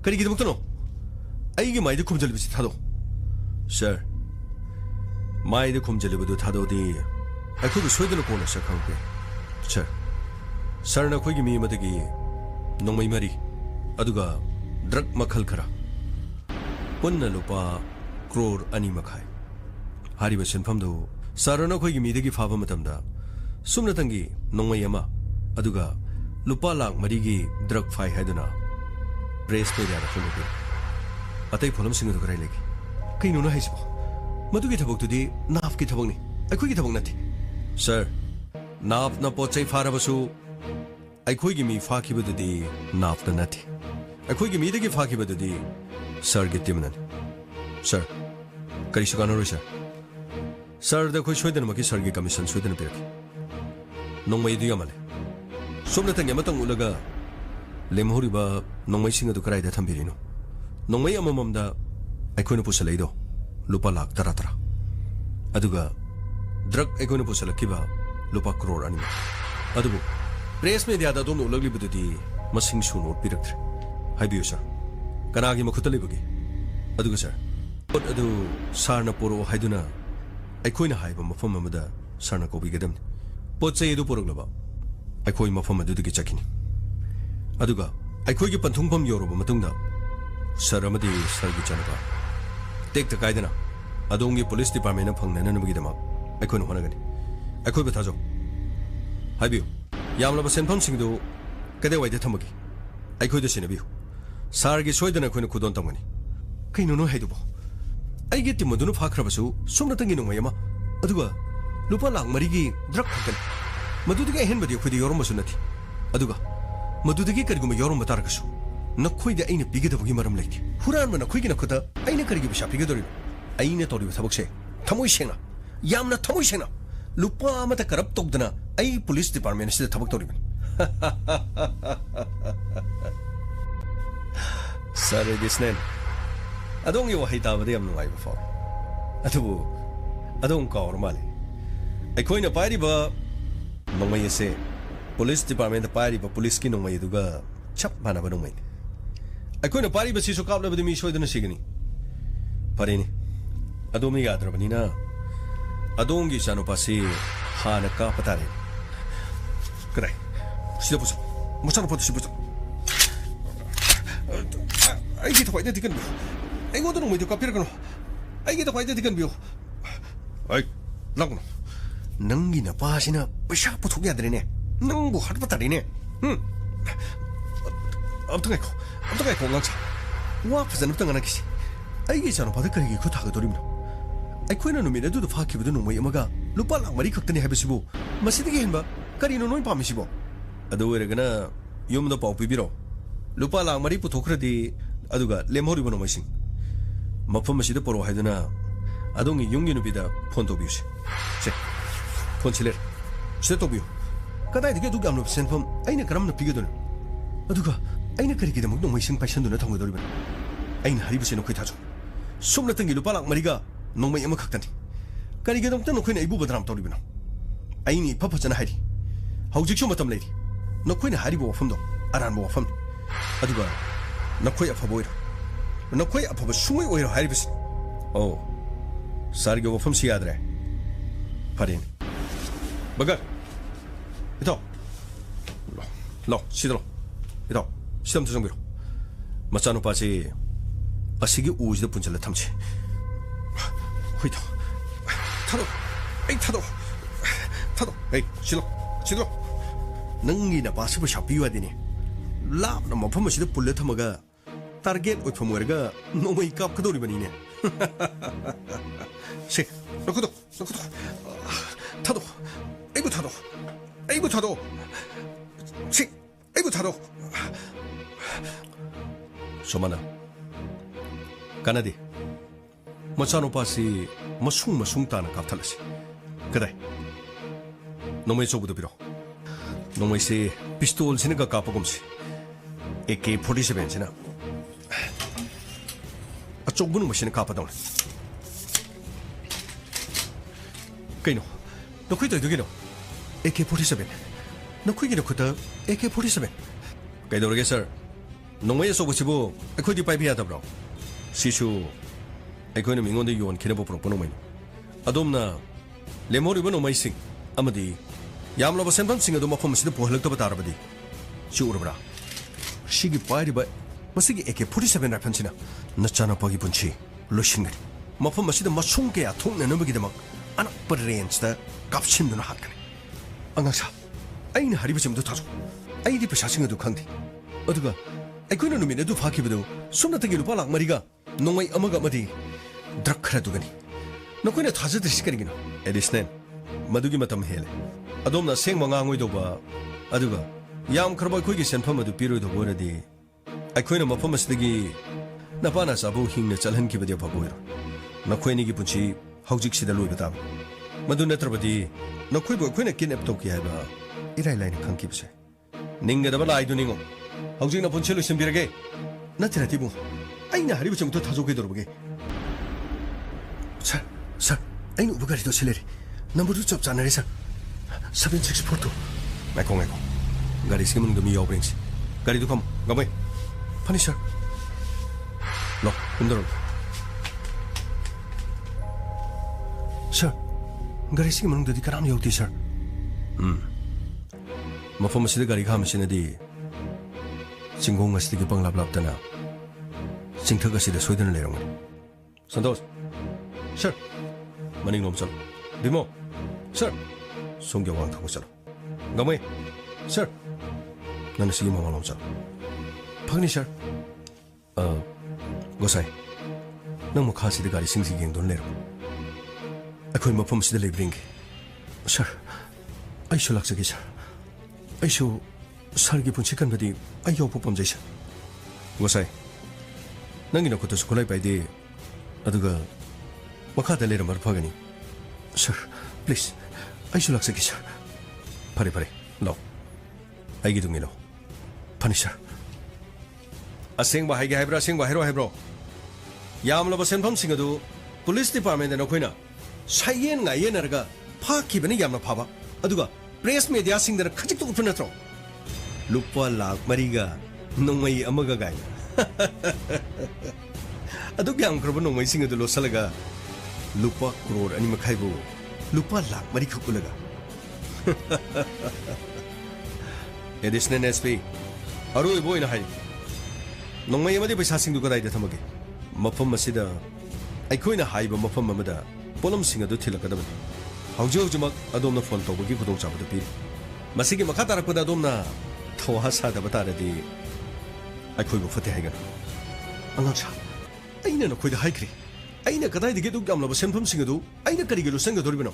ꯀꯔꯤꯒꯤꯗꯃꯛꯇꯅꯣ ꯑꯩꯒꯤ ꯃꯥꯏꯗ ꯈꯨꯝꯖꯤꯜꯂꯤꯕꯁꯤ ꯊꯥꯗꯣꯛ ꯁꯥꯔ ꯃꯥꯏꯗ ꯈꯨꯝꯖꯤꯜꯂꯤꯕꯗꯨ ꯊꯥꯗꯣꯛꯑꯗꯤ ꯑꯩꯈꯣꯏꯕꯨ ꯁꯣꯏꯗꯅ ꯀꯣꯟꯅ ꯁꯛ ꯈꯪꯉꯛꯄ ꯁꯥꯔ ꯁꯥꯔꯅ ꯑꯩꯈꯣꯏꯒꯤ ꯃꯤ ꯑꯃꯗꯒꯤ ꯅꯣꯡꯃꯩ 3 ꯑꯗꯨꯒ ꯗ꯭ꯔꯒ ꯃꯈꯜ ꯈꯔ ꯄꯨꯟꯅ ꯂꯨꯄꯥ crore 2.5 ꯍꯥꯏꯔꯤꯕ ꯁꯦꯟꯐꯝꯗꯨ ꯁꯥꯔꯅ ꯑꯩꯈꯣꯏꯒꯤ ꯃꯤꯗꯒꯤ ꯐꯥꯕ ꯃꯇꯝꯗ ꯁꯨꯝꯅꯇꯪꯒꯤ ꯅꯣꯡꯃꯩ ꯑꯃ ꯑꯗꯨꯒ ꯂꯨꯄꯥ ꯂꯥꯈ 4ꯒꯤ ꯗ꯭ꯔꯒ ꯐꯥꯏ ꯍꯥꯏꯗꯨꯅ ꯄ꯭ꯔꯦꯁ ꯃꯦꯗꯤꯌꯥꯗ ꯐꯣꯡꯗꯣꯛꯄꯤꯔꯤ ꯑꯇꯩ ꯄꯣꯠꯂꯝꯁꯤꯡ ꯑꯗꯨ ꯀꯔꯥꯏ ꯂꯩꯒꯦ ꯀꯩꯅꯣꯅ ꯍꯥꯏꯁꯤꯕꯣ ꯃꯗꯨꯒꯤ ꯊꯕꯛꯇꯨꯗꯤ ꯅꯥꯐꯀꯤ ꯊꯕꯛꯅꯤ ꯑꯩꯈꯣꯏꯒꯤ ꯊꯕꯛ ꯅꯠꯇꯦ ꯁꯥꯔ नाफना पोचै फारबसु अखोइगी मी फाखिबदुदी नाफना नथि अखोइगी मीदगी फाखिबदुदी सरगी टीमनन सर करिसु कानरो सर द खोइ सोइदन मकी सरगी कमिशन सोइदन पिरकी नोंमै दु यमले सोमना तंगे मतंग उलगा लेमहोरिबा नोंमै सिंग दु कराइदा थम्बिरिनो नोंमै अमममदा अखोइना पुसलैदो लुपा लाख तरा तरा अदुगा ड्रग अखोइना पुसलकिबा लुपा करोड़ अनि अदुबु प्रेस मीडियादा दोम उलगलिबदुदी मसिंग सुनो पिरक्त्रे हाइबियो सर कनागी मखुता लेबगी अदुगा सर पोट अदु सारना पोरो हाइदुना अखोइना हाइबा मफम अमदा सारना कोबिगदमनि पोट चै अदु पोरगलबा अखोइ मफम अदुदगी चकिनि अदुगा अखोइगी पंथुंगफम योरबा मतुंगदा सर अमदी सरगी चनबा टेक कायदना अदोंगी पुलिस डिपार्टमेंट फंगननबगीदमा अखोइना होनगनि अखोइबा थाजो हाइबियो यामलबा सेनफम सिंगदु कदे वाइदे थमगी अखोइदा सिनबियो सारगी सोइदना अखोइना खुदोन तमगनि कइनो नो हाइदुबो अइगे तिमदुनु फाखरबसु सोमनतंगी नोंमयमा अदुगा लुपा लाख मरिगी ड्रग खकन मदुदगी अहेनबदी अखोइदा योरमबसु नथि अदुगा मदुदगी करिगुम योरम तारगसु नखोइदा अइना पिगदबगी मरम लैति हुरानबा नखोइगी नखुदा अइना करिगी बिसा पिगदोरिनो अइना तोरिबा थबकसे थमोइ सेंना यामना थमोइ सेंना लुपा अमता करप तोगदना अइ पुलिस डिपार्टमेंट सिदा थबक तोरिबनि सर दिसनेन अदोंगी वहाई ताबदे यम नुंगाइबा फाव अदुबु अदों कावर माले अखोइना पाइरिबा नोंमै से पुलिस डिपार्टमेंट पाइरिबा पुलिस की नोंमै दुगा छप मानबा नोंमै अखोइना पाइरिबा सिसु काबलबदि मी सोइदना सिगनि फरेनि अदोमी याद्रबनिना अदोंगी चानुपासी हाना का पतारे कराई सिदा पुछ मचानो पतसि पुछ आइगे त फाइदा दिकन अइगो त नोंमै दुका पिरकनो आइगे त फाइदा दिकन बियो आइ लागनो नंगी न पासिना पैसा पुथुक याद्रेने नंबु हट पतारेने अबतंगाइखो नंसा वा फजन तंगना किसि अइगे चानो पादा करिगी खुथागा दोरिमनो अखोइना नुमिन अदुदु फाखिबदु नोंमै अमगा लुपा लाख मरि खक्तनि हाबिसिबु मसिदगी हेनबा करिनो नोइ पामिसिबो अदु ओइरगना युमदा पाउ पिबिरो लुपा लाख मरि पुथोखरदि अदुगा लेमहोरिबो नोंमैसिं मफम मसिदा पोरो हाइदुना अदोंगी युंगी नुबिदा फोन तोबियुसे से फोन सिलेर सिदा तोबियो कदाइदगी अदुगा अमनो सेनफम अइना करमना पिगदुना अदुगा अइना करिगिदमक नोंमैसिं पाइसन्दुना थंगदोरिबन अइना हरिबसे नोखै थाजो सोमनतंगी लुपा लाख मरिगा नोंमै अमा खक्तनि करिगिदमक नोखैना इबु बदराम तोरिबनो अइनि फफचना हारि हौजिकसु मतम लेरि नोखैना हारिबो वफमदो अरानबो वफम अदुगा नखोइ अफबो ओइरो नखोइ अफबो सुङै ओइरो हारिबस ओ सारगे वफम सि याद्रे फरेन बगर इतो लो सिदलो इतो सिदम तजंगिरो मचानो पासे असिगी उजिदा पुंचला थमछि होइतो थादो एइ थादो थादो एइ सिदलो नंगी ना पासिबो शापियो आदिने लापना मफम असिदा पुल्ले थमगा टारगेट ओइफम ओरगा नोंमै काप कदोरिबनिने से नखुदो थादो एइबो थादो से एइबो थादो सोमाना कानादि मचानुपासी मसूंग ताना कापथलसी कदाई नोंमै चौबदो पिरो नोंमै से पिस्तोल सिनगा कापगुमसी AK-47 सिना अचौबनु मसिना कापदौन कइनो नखुइ तोइदुगिनो AK-47 नखुइगिनो खुता AK-47 कइदौरगे सर नोंमै अचौबसिबो अखोइदि पाइबि यादब्रो सिसु अखोइना मिंगोंदे योन खिनबो पुरकपो नोंमै अदोमना लेमहोरिबो नोंमैसिंग अमदि यामलबा सेनफम सिंग अदु मफम सिदा पोहलक्तबा तारबदि सि उरबरा सिगी पाइरिबा मसिगी AK-47 राइफलसिना नचानपागी पुंछि लोसिंगनि मफम मसिदा मसुंग के थोंगननबगिदमक अनप रेंजदा कापसिनदुना हातगनि अंगासा अइना हरिबसिमदु थाजो अइदि पैसासिंग अदु खंगदि अदुगा अखोइना नुमिन अदु फाखिबदु सुमनतंगी लुपा लाख मरिगा नोंमै अमगा मदि ड्रग खरा दुगनि नखोइना थाजदृसि करिगिनो एडिसनेन मदुगी मतम हेले ꯑꯗꯣꯝꯅ ꯑꯁꯦꯡꯕ ꯉꯥꯡꯉꯣꯏꯗꯧꯕ ꯑꯗꯨꯒ ꯌꯥꯝ ꯈꯔꯕ ꯑꯩꯈꯣꯏꯒꯤ ꯁꯦꯟꯐꯝ ꯑꯗꯨ ꯄꯤꯔꯣꯏꯗꯧꯕ ꯑꯣꯏꯔꯗꯤ ꯑꯩꯈꯣꯏꯅ ꯃꯐꯝ ꯑꯁꯤꯗꯒꯤ ꯅꯄꯥ ꯅꯆꯥꯕꯨ ꯍꯤꯡꯅ ꯆꯠꯍꯟꯈꯤꯕꯗꯤ ꯑꯐꯕ ꯑꯣꯏꯔꯣꯏ ꯅꯈꯣꯏ ꯑꯅꯤꯒꯤ ꯄꯨꯟꯁꯤ ꯍꯧꯖꯤꯛꯁꯤꯗ ꯂꯣꯏꯕ ꯇꯥꯕ ꯃꯗꯨ ꯅꯠꯇ꯭ꯔꯕꯗꯤ ꯅꯈꯣꯏꯕꯨ ꯑꯩꯈꯣꯏꯅ ꯀꯤꯗꯅꯦꯞ ꯇꯧꯈꯤ ꯍꯥꯏꯕ ꯏꯔꯥꯏ ꯂꯥꯏꯅ ꯈꯪꯈꯤꯕꯁꯦ ꯅꯤꯡꯒꯗꯕ ꯂꯥꯏꯗꯨ ꯅꯤꯡꯉꯣ ꯍꯧꯖꯤꯛꯅ ꯄꯨꯟꯁꯤ ꯂꯣꯏꯁꯤꯟꯕꯤꯔꯒꯦ ꯅꯠꯇꯦ ꯏꯕꯨꯡ ꯑꯩꯅ ꯍꯥꯏꯔꯤꯕ ꯆꯃꯨꯛꯇ ꯊꯥꯖꯣꯛꯀꯩꯗꯧꯔꯕꯒꯦ ꯁꯔ ꯑꯩꯅ ꯎꯕ ꯒꯥꯔꯤꯗꯣ ꯁꯤ ꯂꯩꯔꯦ ꯅꯝꯕꯔꯗꯨ ꯆꯞ ꯆꯥꯅꯔꯦ ꯁꯔ 7642 ꯉꯥꯏꯈꯣ ꯒꯥꯔꯤꯁꯤꯒꯤ ꯃꯅꯨꯡꯗ ꯃꯤ ꯌꯥꯎꯕ꯭ꯔ ꯌꯦꯡꯁꯤ ꯒꯥꯔꯤꯗꯨ ꯈꯝꯃꯨ ꯒꯝꯃꯩ ꯐꯅꯤ ꯁꯔ ꯂꯣ ꯀꯨꯝꯗꯔꯣ ꯁꯔ ꯒꯥꯔꯤꯁꯤꯒꯤ ꯃꯅꯨꯡꯗꯗꯤ ꯀꯅꯥꯝ ꯌꯥꯎꯗꯦ ꯁꯔ ꯃꯐꯝ ꯑꯁꯤꯗ ꯒꯥꯔꯤ ꯈꯥꯝꯕꯁꯤꯅꯗꯤ ꯆꯤꯡꯒꯣꯡ ꯑꯁꯤꯗꯒꯤ ꯄꯪꯂꯥꯞ ꯂꯥꯞꯇꯅ ꯆꯤꯡꯊꯛ ꯑꯁꯤꯗ ꯁꯣꯏꯗꯅ ꯂꯩꯔꯝꯒꯅꯤ ꯁꯟꯇꯣꯁ ꯁꯔ ꯃꯅꯤꯡꯂꯣꯝ ꯆꯠꯂꯣ ꯚꯤꯃꯣ ꯁꯔ ꯁꯣꯝꯒꯤ ꯑꯋꯥꯡ ꯊꯪꯕ ꯆꯠꯂꯣ ꯒꯝꯃꯩ ꯁꯔ ꯅꯪꯅ ꯁꯤꯒꯤ ꯃꯃꯥꯡꯂꯣꯝ ꯆꯠꯂꯣ ꯐꯒꯅꯤ ꯁꯔ ꯒꯣꯁꯥꯏ ꯅꯪ ꯃꯈꯥꯁꯤꯗ ꯒꯥꯔꯤꯁꯤꯡꯁꯤ ꯌꯦꯡꯗꯨꯅ ꯂꯩꯔꯝꯃꯣ ꯑꯩꯈꯣꯏ ꯃꯐꯝ ꯑꯁꯤꯗ ꯂꯩꯕ꯭ꯔ ꯌꯦꯡꯒꯦ ꯁꯔ ꯑꯩꯁꯨ ꯂꯥꯛꯆꯒꯦ ꯁꯔ ꯑꯩꯁꯨ ꯁꯔꯒꯤ ꯄꯨꯟꯁꯤ ꯀꯟꯕꯗꯤ ꯑꯩ ꯌꯥꯎꯕ ꯄꯥꯝꯖꯩ ꯁꯔ ꯒꯣꯁꯥꯏ ꯅꯪꯒꯤ ꯅꯈꯨꯠꯇꯁꯨ ꯈꯨꯠꯂꯥꯏ ꯄꯥꯏꯗꯦ ꯑꯗꯨꯒ ꯃꯈꯥꯗ ꯂꯩꯔꯝꯕ ꯐꯒꯅꯤ ꯁꯔ ꯄ꯭ꯂꯤꯖ ꯑꯩꯁꯨ ꯂꯥꯛꯆꯒꯦ ꯁꯔ ꯐꯔꯦ ꯂꯥꯛꯑꯣ ꯑꯩꯒꯤ ꯇꯨꯡ ꯏꯜꯂꯣ ꯐꯅꯤ ꯁꯔ ꯑꯁꯦꯡꯕ ꯍꯥꯏꯒꯦ ꯍꯥꯏꯕ꯭ꯔꯥ ꯑꯁꯦꯡꯕ ꯍꯥꯏꯔꯣ ꯍꯥꯏꯕ꯭ꯔꯣ ꯌꯥꯝꯂꯕ ꯁꯦꯟꯐꯝꯁꯤꯡ ꯑꯗꯨ ꯄꯨꯂꯤꯁ ꯗꯤꯄꯥꯔꯠꯃꯦꯟꯗ ꯅꯈꯣꯏꯅ ꯁꯥꯏꯌꯦꯟ ꯉꯥꯏꯌꯦꯟꯅꯔꯒ ꯐꯥꯈꯤꯕꯅꯤ ꯌꯥꯝꯅ ꯐꯕ ꯑꯗꯨꯒ ꯄ꯭ꯔꯦꯁ ꯃꯦꯗꯤꯌꯥꯁꯤꯡꯗꯅ ꯈꯖꯤꯛꯇ ꯎꯠꯄ ꯅꯠꯇ꯭ꯔꯣ ꯂꯨꯄꯥ ꯂꯥꯈ 4ꯒ ꯅꯣꯡꯃꯩ ꯑꯃꯒ ꯒꯥꯏꯅ ꯑꯗꯨꯛ ꯌꯥꯝꯈ꯭ꯔꯕ ꯅꯣꯡꯃꯩꯁꯤꯡ ꯑꯗꯨ ꯂꯣꯠꯁꯜꯂꯒ ꯂꯨꯄꯥ ꯀ꯭ꯔꯣꯔ 2.5ꯕꯨ ꯂꯨꯄꯥ ꯂꯥꯈ 4ꯈꯛ ꯎꯠꯂꯒ ꯑꯦꯗꯤꯁꯅꯦꯜ ꯑꯦꯁꯄꯤ ꯑꯔꯣꯏꯕ ꯑꯣꯏꯅ ꯍꯥꯏꯔꯤ ꯅꯣꯡꯃꯩ ꯑꯃꯗꯤ ꯄꯩꯁꯥꯁꯤꯡꯗꯨ ꯀꯗꯥꯏꯗ ꯊꯝꯃꯒꯦ ꯃꯐꯝ ꯑꯁꯤꯗ ꯑꯩꯈꯣꯏꯅ ꯍꯥꯏꯕ ꯃꯐꯝ ꯑꯃꯗ ꯄꯣꯠꯂꯝꯁꯤꯡ ꯑꯗꯨ ꯊꯤꯜꯂꯛꯀꯗꯕꯅꯤ ꯍꯧꯖꯤꯛꯃꯛ ꯑꯗꯣꯝꯅ ꯐꯣꯟ ꯇꯧꯕꯒꯤ ꯈꯨꯗꯣꯡꯆꯥꯕꯗꯨ ꯄꯤꯔꯤ ꯃꯁꯤꯒꯤ ꯃꯈꯥ ꯇꯥꯔꯛꯄꯗ ꯑꯗꯣꯝꯅ ꯊꯧꯋꯥ ꯁꯥꯗꯕ ꯇꯥꯔꯗꯤ ꯑꯩꯈꯣꯏꯕꯨ ꯐꯠꯇꯦ ꯍꯥꯏꯒꯅꯨ ꯑꯉꯥꯡꯁꯥ ꯑꯩꯅ ꯅꯈꯣꯏꯗ ꯍꯥꯏꯈ꯭ꯔꯦ ꯑꯩꯅ ꯀꯗꯥꯏꯗꯒꯤ ꯑꯗꯨꯛ ꯌꯥꯝꯂꯕ ꯁꯦꯟꯐꯝꯁꯤꯡ ꯑꯗꯨ ꯑꯩꯅ ꯀꯔꯤꯒꯤ ꯂꯣꯠꯁꯤꯟꯒꯗꯧꯔꯤꯕꯅꯣ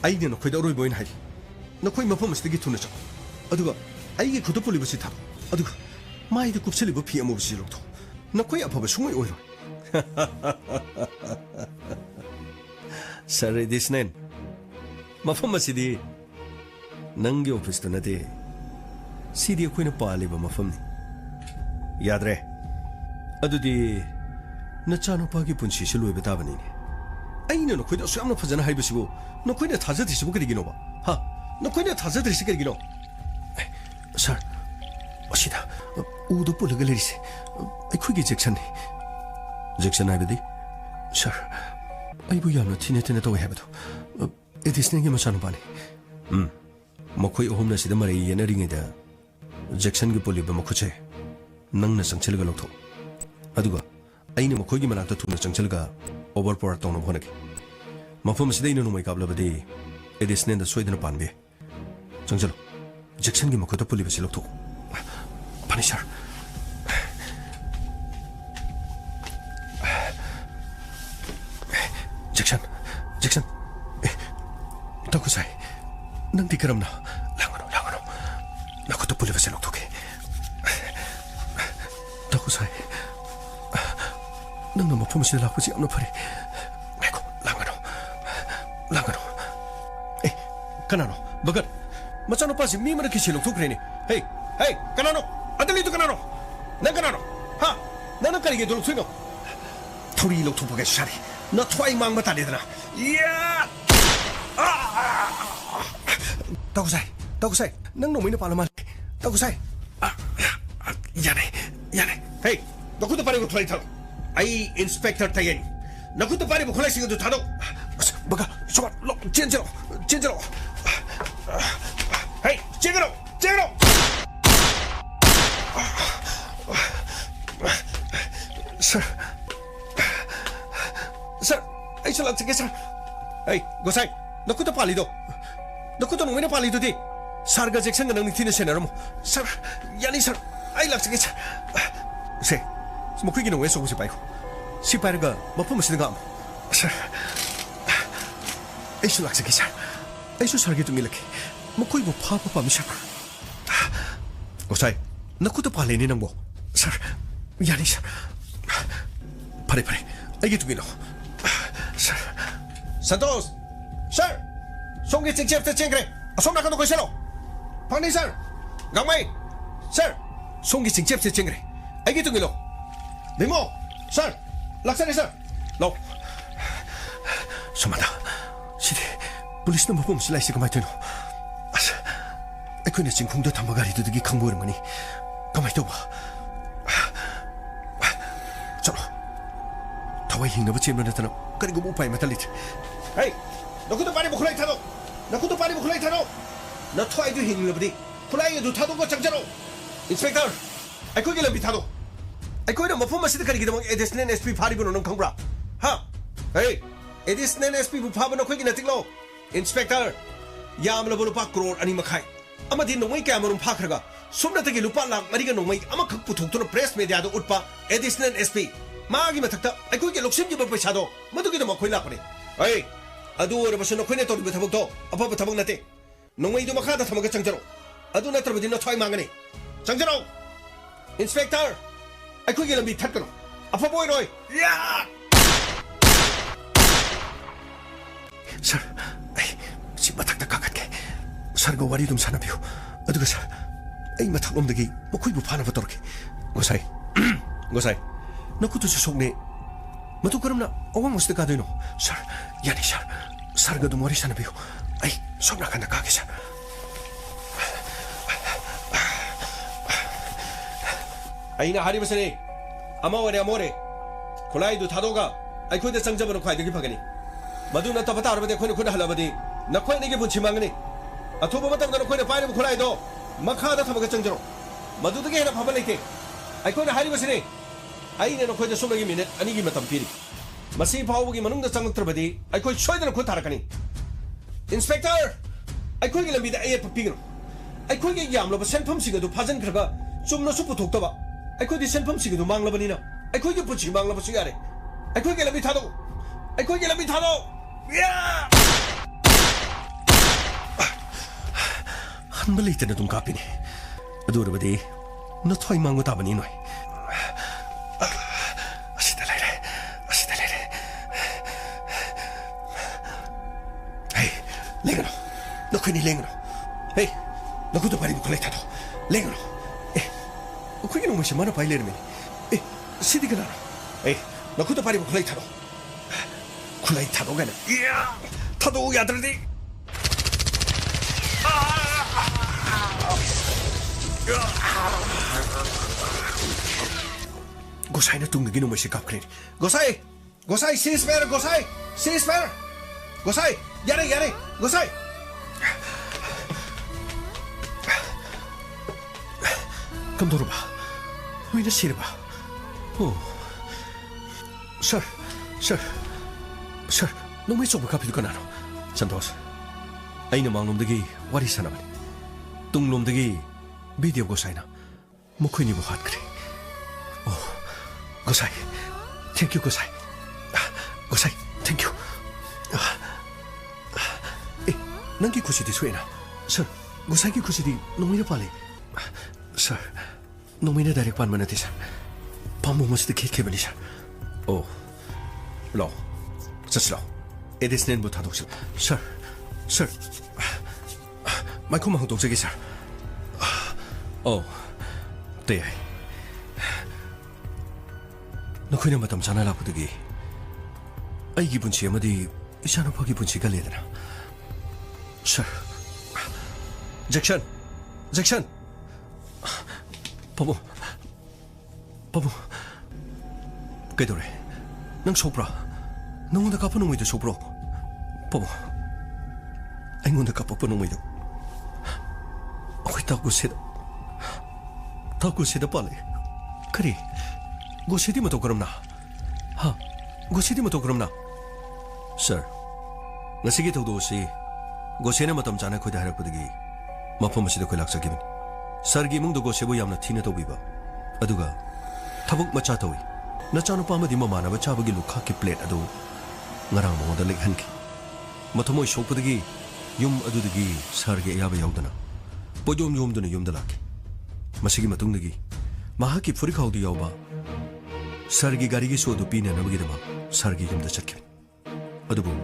ꯑꯩꯅ ꯅꯈꯣꯏꯗ ꯑꯔꯣꯏꯕ ꯑꯣꯏꯅ ꯍꯥꯏꯔꯤ ꯅꯈꯣꯏ ꯃꯐꯝ ꯑꯁꯤꯗꯒꯤ ꯊꯨꯅ ꯆꯠꯂꯣ ꯑꯗꯨꯒ ꯑꯩꯒꯤ ꯈꯨꯠꯇ ꯄꯨꯜꯂꯤꯕꯁꯤ ꯊꯥꯗꯣ ꯑꯗꯨꯒ ꯃꯥꯏꯗ ꯀꯨꯞꯁꯤꯜꯂꯤꯕ ꯐꯤ ꯑꯃꯨꯕꯁꯤ ꯂꯧꯊꯣꯛ ꯅꯈꯣꯏ ꯑꯐꯕ ꯁꯨꯡꯑꯣꯏ ꯑꯣꯏꯔꯣꯏ ꯁꯔ ꯑꯦꯗꯤꯁꯅꯦꯜ ꯃꯐꯝ ꯑꯁꯤꯗꯤ ꯅꯪꯒꯤ ꯑꯣꯐꯤꯁꯇꯨ ꯅꯠꯇꯦ ꯁꯤꯗꯤ ꯑꯩꯈꯣꯏꯅ ꯄꯥꯜꯂꯤꯕ ꯃꯐꯝꯅꯤ ꯌꯥꯗ꯭ꯔꯦ ꯑꯗꯨꯗꯤ ꯅꯆꯥꯅꯨꯄꯥꯒꯤ ꯄꯨꯟꯁꯤꯁꯤ ꯂꯣꯏꯕ ꯇꯥꯕꯅꯤꯅꯦ ꯑꯩꯅ ꯅꯈꯣꯏꯗ ꯑꯁꯨꯛ ꯌꯥꯝꯅ ꯐꯖꯅ ꯍꯥꯏꯕꯁꯤꯕꯨ ꯅꯈꯣꯏꯅ ꯊꯥꯖꯗ꯭ꯔꯤꯁꯤꯕꯨ ꯀꯔꯤꯒꯤꯅꯣꯕ ꯍꯥ ꯅꯈꯣꯏꯅ ꯊꯥꯖꯗ꯭ꯔꯤꯁꯤ ꯀꯔꯤꯒꯤꯅꯣ ꯁꯔ ꯑꯁꯤꯗ ꯎꯗ ꯄꯨꯜꯂꯒ ꯂꯩꯔꯤꯁꯦ ꯑꯩꯈꯣꯏꯒꯤ ꯖꯦꯛꯁꯟꯅꯤ ꯖꯦꯛꯁꯟ ꯍꯥꯏꯕꯗꯤ ꯁꯔ ꯑꯩꯕꯨ ꯌꯥꯝꯅ ꯊꯤꯅ ꯇꯧꯋꯦ ꯍꯥꯏꯕꯗꯣ ꯑꯦꯗꯤꯁꯅꯦꯜꯒꯤ ꯃꯆꯥꯅꯨꯄꯥꯅꯤ ꯃꯈꯣꯏ ꯑꯍꯨꯝꯅ ꯁꯤꯗ ꯃꯔꯩ ꯌꯦꯠꯅꯔꯤꯉꯩꯗ ꯖꯦꯛꯁꯟꯒꯤ ꯄꯨꯜꯂꯤꯕ ꯃꯈꯨꯠꯁꯦ ꯅꯪꯅ ꯆꯪꯁꯤꯜꯂꯒ ꯂꯧꯊꯣꯛ ꯑꯗꯨꯒ ꯑꯩꯅ ꯃꯈꯣꯏꯒꯤ ꯃꯅꯥꯛꯇ ꯊꯨꯅ ꯆꯪꯁꯤꯜꯂꯒ ꯑꯣꯚꯔ ꯄꯥꯋꯔ ꯇꯧꯅꯕ ꯍꯣꯠꯅꯒꯦ ꯃꯐꯝ ꯑꯁꯤꯗ ꯑꯩꯅ ꯅꯣꯡꯃꯩ ꯀꯥꯞꯂꯕꯗꯤ ꯑꯦꯗꯤꯁꯅꯦꯜꯗ ꯁꯣꯏꯗꯅ ꯄꯥꯟꯕ ꯌꯥꯏ ꯆꯪꯁꯤꯜꯂꯣ ꯖꯦꯛꯁꯟꯒꯤ ꯃꯈꯨꯠꯇ ꯄꯨꯜꯂꯤꯕꯁꯤ ꯂꯧꯊꯣꯛꯎ ꯐꯅꯤ ꯁꯔ ꯖꯦꯛꯁꯟ ꯇꯧꯈꯨꯁꯥꯏ ꯅꯪꯗꯤ ꯀꯔꯝꯅ ꯂꯥꯡꯒꯅꯨ ꯅꯈꯨꯠꯇ ꯄꯨꯜꯂꯤꯕꯁꯤ ꯂꯧꯊꯣꯛꯀꯦ ꯇꯧꯈꯨꯁꯥꯏ ꯅꯪꯅ ꯃꯐꯝ ꯑꯁꯤꯗ ꯂꯥꯛꯄꯁꯤ ꯌꯥꯝꯅ ꯐꯔꯦ ꯉꯥꯏꯈꯣ ꯂꯥꯡꯒꯅꯨ ꯀꯅꯥꯅꯣ ꯕꯒꯠ ꯃꯆꯥꯅꯨꯄꯥꯁꯤ ꯃꯤ ꯑꯃꯅ ꯀꯤꯁꯤ ꯂꯧꯊꯣꯛꯈ꯭ꯔꯦꯅꯦ ꯍꯦ ꯀꯅꯥꯅꯣ ꯑꯗꯨ ꯀꯅꯥꯅꯣ ꯅꯪ ꯀꯅꯥꯅꯣ ꯍꯥ ꯅꯪꯅ ꯀꯔꯤꯒꯤ ꯑꯗꯨ ꯂꯧꯊꯣꯛꯏꯅꯣ ꯊꯧꯔꯤ ꯂꯧꯊꯣꯛꯄꯒ ꯁꯥꯔꯤ ꯅꯊ꯭ꯋꯥꯏ ꯃꯥꯡꯕ ꯇꯥꯔꯦꯗꯅ ꯇꯧꯈꯨꯁꯥꯏ ꯅꯪ ꯅꯣꯡꯃꯩꯅ ꯄꯥꯜꯂ ꯃꯥꯜꯂꯦ ꯇꯧꯈꯨꯁꯥꯏ ꯌꯥꯅꯦ ꯍꯦ ꯅꯈꯨꯠꯇ ꯄꯥꯏꯔꯤꯕ ꯈꯨꯠꯂꯥꯏ ꯊꯥꯗꯣꯛ ꯑꯩ ꯏꯟꯁꯄꯦꯛꯇꯔ ꯇꯌꯦꯟ ꯅꯈꯨꯠꯇ ꯄꯥꯏꯔꯤꯕ ꯈꯨꯠꯂꯥꯏꯁꯤꯡ ꯑꯗꯨ ꯊꯥꯗꯣꯛ ꯕꯒ ꯁꯣꯕꯥ ꯆꯦꯟꯖꯔꯣ ꯍꯦ ꯆꯦꯟꯒꯅꯣ ꯁꯔ ꯑꯩꯁꯨ ꯂꯥꯛꯆꯒꯦ ꯁꯔ ꯒꯣꯁꯥꯏ ꯅꯈꯨꯠꯇ ꯄꯥꯜꯂꯤꯗꯣ ꯅꯈꯨꯠꯇ ꯅꯣꯡꯃꯩꯅ ꯄꯥꯜꯂꯤꯗꯨꯗꯤ ꯁꯥꯔꯒ ꯖꯦꯛꯁꯟꯒ ꯅꯪ ꯅꯤꯡꯊꯤꯅ ꯁꯦꯟꯅꯔꯝꯃꯣ ꯁꯔ ꯌꯥꯅꯤ ꯁꯔ ꯑꯩ ꯂꯥꯛꯆꯒꯦ ꯁꯔ ꯁꯦ ꯃꯈꯣꯏꯒꯤ ꯅꯣꯡꯃꯩ ꯑꯆꯧꯕꯁꯤ ꯄꯥꯏꯈꯣ ꯁꯤ ꯄꯥꯏꯔꯒ ꯃꯐꯝ ꯑꯁꯤꯗ ꯉꯥꯛꯑꯝꯃꯣ ꯁꯔ ꯑꯩꯁꯨ ꯂꯥꯛꯆꯒꯦ ꯁꯔ ꯑꯩꯁꯨ ꯁꯥꯔꯒꯤ ꯇꯨꯡ ꯏꯜꯂꯛꯀꯦ ꯃꯈꯣꯏꯕꯨ ꯐꯥꯕ ꯄꯥꯝꯃꯤ ꯁꯥꯔ ꯉꯁꯥꯏ ꯅꯈꯨꯠꯇ ꯄꯥꯜꯂꯦꯅꯦ ꯅꯪꯕꯨ ꯁꯥꯔ ꯌꯥꯅꯤ ꯁꯥꯔ ꯐꯔꯦ ꯐꯔꯦ ꯑꯩꯒꯤ ꯇꯨꯡ ꯏꯜꯂꯣ ꯁꯥꯔ ꯁꯟꯇꯣꯁ ꯁꯥꯔ ꯁꯣꯝꯒꯤ ꯆꯤꯡꯆꯦꯞꯇ ꯆꯦꯟꯈ꯭ꯔꯦ ꯑꯁꯣꯝ ꯅꯥꯀꯟꯗ ꯀꯣꯏꯁꯜꯂꯣ ꯐꯪꯅꯤ ꯁꯥꯔ ꯒꯥꯡꯃꯩ ꯁꯥꯔ ꯁꯣꯝꯒꯤ ꯆꯤꯡꯆꯦꯞꯁꯦ ꯆꯦꯟꯈ꯭ꯔꯦ ꯑꯩꯒꯤ ꯇꯨꯡ ꯏꯜꯂꯣ ꯕꯤꯃꯣ ꯁꯥꯔ ꯂꯥꯛꯆꯔꯦ ꯁꯥꯔ ꯂꯥꯛ ꯁꯨꯃꯥꯏꯅ ꯁꯤꯗꯤ ꯄꯨꯂꯤꯁꯅ ꯃꯐꯝ ꯑꯁꯤ ꯂꯥꯛꯏꯁꯦ ꯀꯃꯥꯏꯅ ꯇꯧꯔꯤꯅꯣ ꯑꯁ ꯑꯩꯈꯣꯏꯅ ꯆꯤꯡꯈꯣꯡꯗ ꯊꯝꯕ ꯒꯥꯔꯤꯗꯨꯗꯒꯤ ꯈꯪꯕ ꯑꯣꯏꯔꯝꯒꯅꯤ ꯀꯃꯥꯏꯅ ꯇꯧꯕ ꯆꯠꯂꯣ ꯊꯋꯥꯏ ꯍꯤꯡꯅꯕ ꯆꯦꯟꯕ ꯅꯠꯇꯅ ꯀꯔꯤꯒꯨꯝꯕ ꯎꯄꯥꯏ ꯑꯃꯠꯇ ꯂꯩꯇ꯭ꯔꯦ ꯍꯩ ꯅꯈꯨꯠꯇ ꯄꯥꯏꯔꯤꯕ ꯈꯨꯠꯂꯥꯏ ꯊꯥꯗꯣꯛ ꯅꯈꯨꯠꯇ ꯄꯥꯏꯔꯤꯕ ꯈꯨꯠꯂꯥꯏ ꯊꯥꯗꯣꯛ ꯅꯊꯋꯥꯏꯗꯨ ꯍꯤꯡꯂꯕꯗꯤ ꯈꯨꯠꯂꯥꯏ ꯑꯗꯨ ꯊꯥꯗꯣꯛꯄ ꯆꯪꯖꯔꯣ ꯏꯟꯁꯄꯦꯛꯇꯔ ꯑꯩꯈꯣꯏꯒꯤ ꯂꯝꯕꯤ ꯊꯥꯗꯣꯛ ꯑꯩꯈꯣꯏꯅ ꯃꯐꯝ ꯑꯁꯤꯗ ꯀꯔꯤꯒꯤꯗꯃꯛ ꯑꯦꯗꯤꯁꯅꯦꯜ ꯑꯦꯁ ꯄꯤ ꯐꯥꯔꯤꯕꯅꯣ ꯅꯪ ꯈꯪꯕ꯭ꯔꯥ ꯍꯥ ꯍꯦ ꯑꯦꯗꯤꯁꯅꯦꯜ ꯑꯦꯁ ꯄꯤꯕꯨ ꯐꯥꯕ ꯅꯈꯣꯏꯒꯤ ꯅꯠꯇꯤꯡꯂꯣ ꯏꯟꯁꯄꯦꯛꯇꯔ ꯌꯥꯝꯂꯕ ꯂꯨꯄꯥ ꯀ꯭ꯔꯣꯔ 2.5 ꯑꯃꯗꯤ ꯅꯣꯡꯃꯩ ꯀꯌꯥꯃꯔꯨꯝ ꯐꯥꯈ꯭ꯔꯒ ꯁꯨꯞꯅꯇꯒꯤ ꯂꯨꯄꯥ ꯂꯥꯈ 4ꯒ ꯅꯣꯡꯃꯩ ꯑꯃꯈꯛ ꯄꯨꯊꯣꯛꯇꯨꯅ ꯄ꯭ꯔꯦꯁ ꯃꯦꯗꯤꯌꯥꯗ ꯎꯠꯄ ꯑꯦꯗꯤꯁꯅꯦꯜ ꯑꯦꯁ ꯄꯤ 마기 마탁다 아이코이게 록심기버 पैसा도 मधु기도 मखोइ लापने अय अदु ओरबसु नखोइने तोरिबो थबकतो अफब थबक नते नोंमैदु मखादा थमग चंगजरो अदु नत्रबदि नथोइ मांगने चंगजरो इंस्पेक्टर आइकोइगे लंबी थटकनो अफब ओइरोइ या सर आई सि मथक्ता काकटके सरगो वारी दुम सानाबियो अदुगा सर आई मथकलोमदगी मखोइबु फानाबो तोरके गोसाई गोसाई नकुतुसु सोक्ने मधु करमना अवांग मस्ते कादोइनो सर यानी सर सरगा दुम वारी सानाबियो आई सोमना खाना काके सर आइना हारिबसने अमावरे अमोरे खुलाइदु थादोगा आइखोइदा चंगजबनो ख्वाइदगी फगनी मधु न तब तारबदे खोइन खुद हलबदि नखोइनेगे बुंछि मांगनी अथोबा मतमदा नखोइने पाइरब खुलाइदो मखादा थबगा चंगजरो मधुदगे हेना फबा लेते आइखोइना हारिबसने आइने नखोइदा सोमगी मिनिट अनिगी मतम पिरि मसी फावगी मनुंगदा चंगत्रबदि आइखोइ सोइदना खुद थारकनी इंस्पेक्टर आइखोइगे लंबिदा ए पिगनो आइखोइगे यामलब सेनफम सिगदु फाजन खरगा चुमनो सु पुथोक्तबा आइखोइदि सेनफम सिगदु मांगलबनिना आइखोइगे पुछि मांगलबसु यारे आइखोइगे लंबि थादो आइखोइगे लंबि थादो या हनबलेतने तुम कापिने अदुरबदि नथोइ मांगो ताबनि नोय नखोइनि लेंगनो हे नखुतो पारिबो खुलाइ थादो लेंगनो ए नखोइनि नोंमसे मानो पाइ लेरमे ए सिदि गना ए नखुतो पारिबो खुलाइ थादो गना या थादो याद्रदि गोसाइना तुंगगी नोंमसे कापख्रे गोसाइ गोसाइ सीसफायर गोसाइ सीसफायर गोसाइ यारे यारे गोसाइ Kamdorba, wina sirba. Oh, sir, no may soba kapil ko na no. Santos, ay namang lumdagi warisa naman. Tung lumdagi video gosay na. Mukoy ni buhat kri. Oh, gosay, thank you gosay. Gosay, thank you. Eh, nangki kusi di suena. Sir, gosay ki kusi di nung pali. Sir, नोमिने direct पान मनते sir पामो मस्ते के बनी sir ओ लो ससलो एडिसनेल बुथा दोस सर सर माइको मांग दोस के सर ओ ते नखोइना मतम साना लापुदगी आइगी पुंछि अमदि इसानो फगी पुंछि गलेदना sir Jackson Pamo, kaidore, nang sopra, nang unda kapa nung ito sopro, Pamo, ay unda kapa pa nung ito, ako'y tako sida pala, kari, gosidi mo to karam na, ha, gosidi mo to karam na, sir, nasigi to dosi, gosina matam jana ko'y daharak padagi, mapamasi da ko'y laksa gimin. सरगी मुंग दगो सेबो यामना थीना तोबिबा अदुगा थबुक मचा तोई नचानो पामदि ममाना बचाबगी लुखा की plate अदु ngara मोदा लेखनकी मथमोय सोपदगी ꯌꯨꯝ ꯑꯗꯨꯗꯒꯤ ꯁꯍꯔꯒꯤ ꯑꯌꯥꯕ ꯌꯥꯎꯗꯅ ꯄꯣꯠꯌꯣꯝ ꯌꯣꯝꯗꯨꯅ ꯌꯨꯝꯗ ꯂꯥꯛꯈꯤ ꯃꯁꯤꯒꯤ ꯃꯇꯨꯡꯗꯒꯤ ꯃꯍꯥꯛꯀꯤ ꯐꯨꯔꯤꯈꯥꯎꯗ ꯌꯥꯎꯕ ꯁꯍꯔꯒꯤ ꯒꯥꯔꯤꯒꯤ ꯁꯣ ꯑꯗꯨ ꯄꯤꯅꯅꯕꯒꯤꯗꯃꯛ ꯁꯍꯔꯒꯤ ꯌꯨꯝꯗ ꯆꯠꯈꯤꯕꯅꯤ ꯑꯗꯨꯕꯨ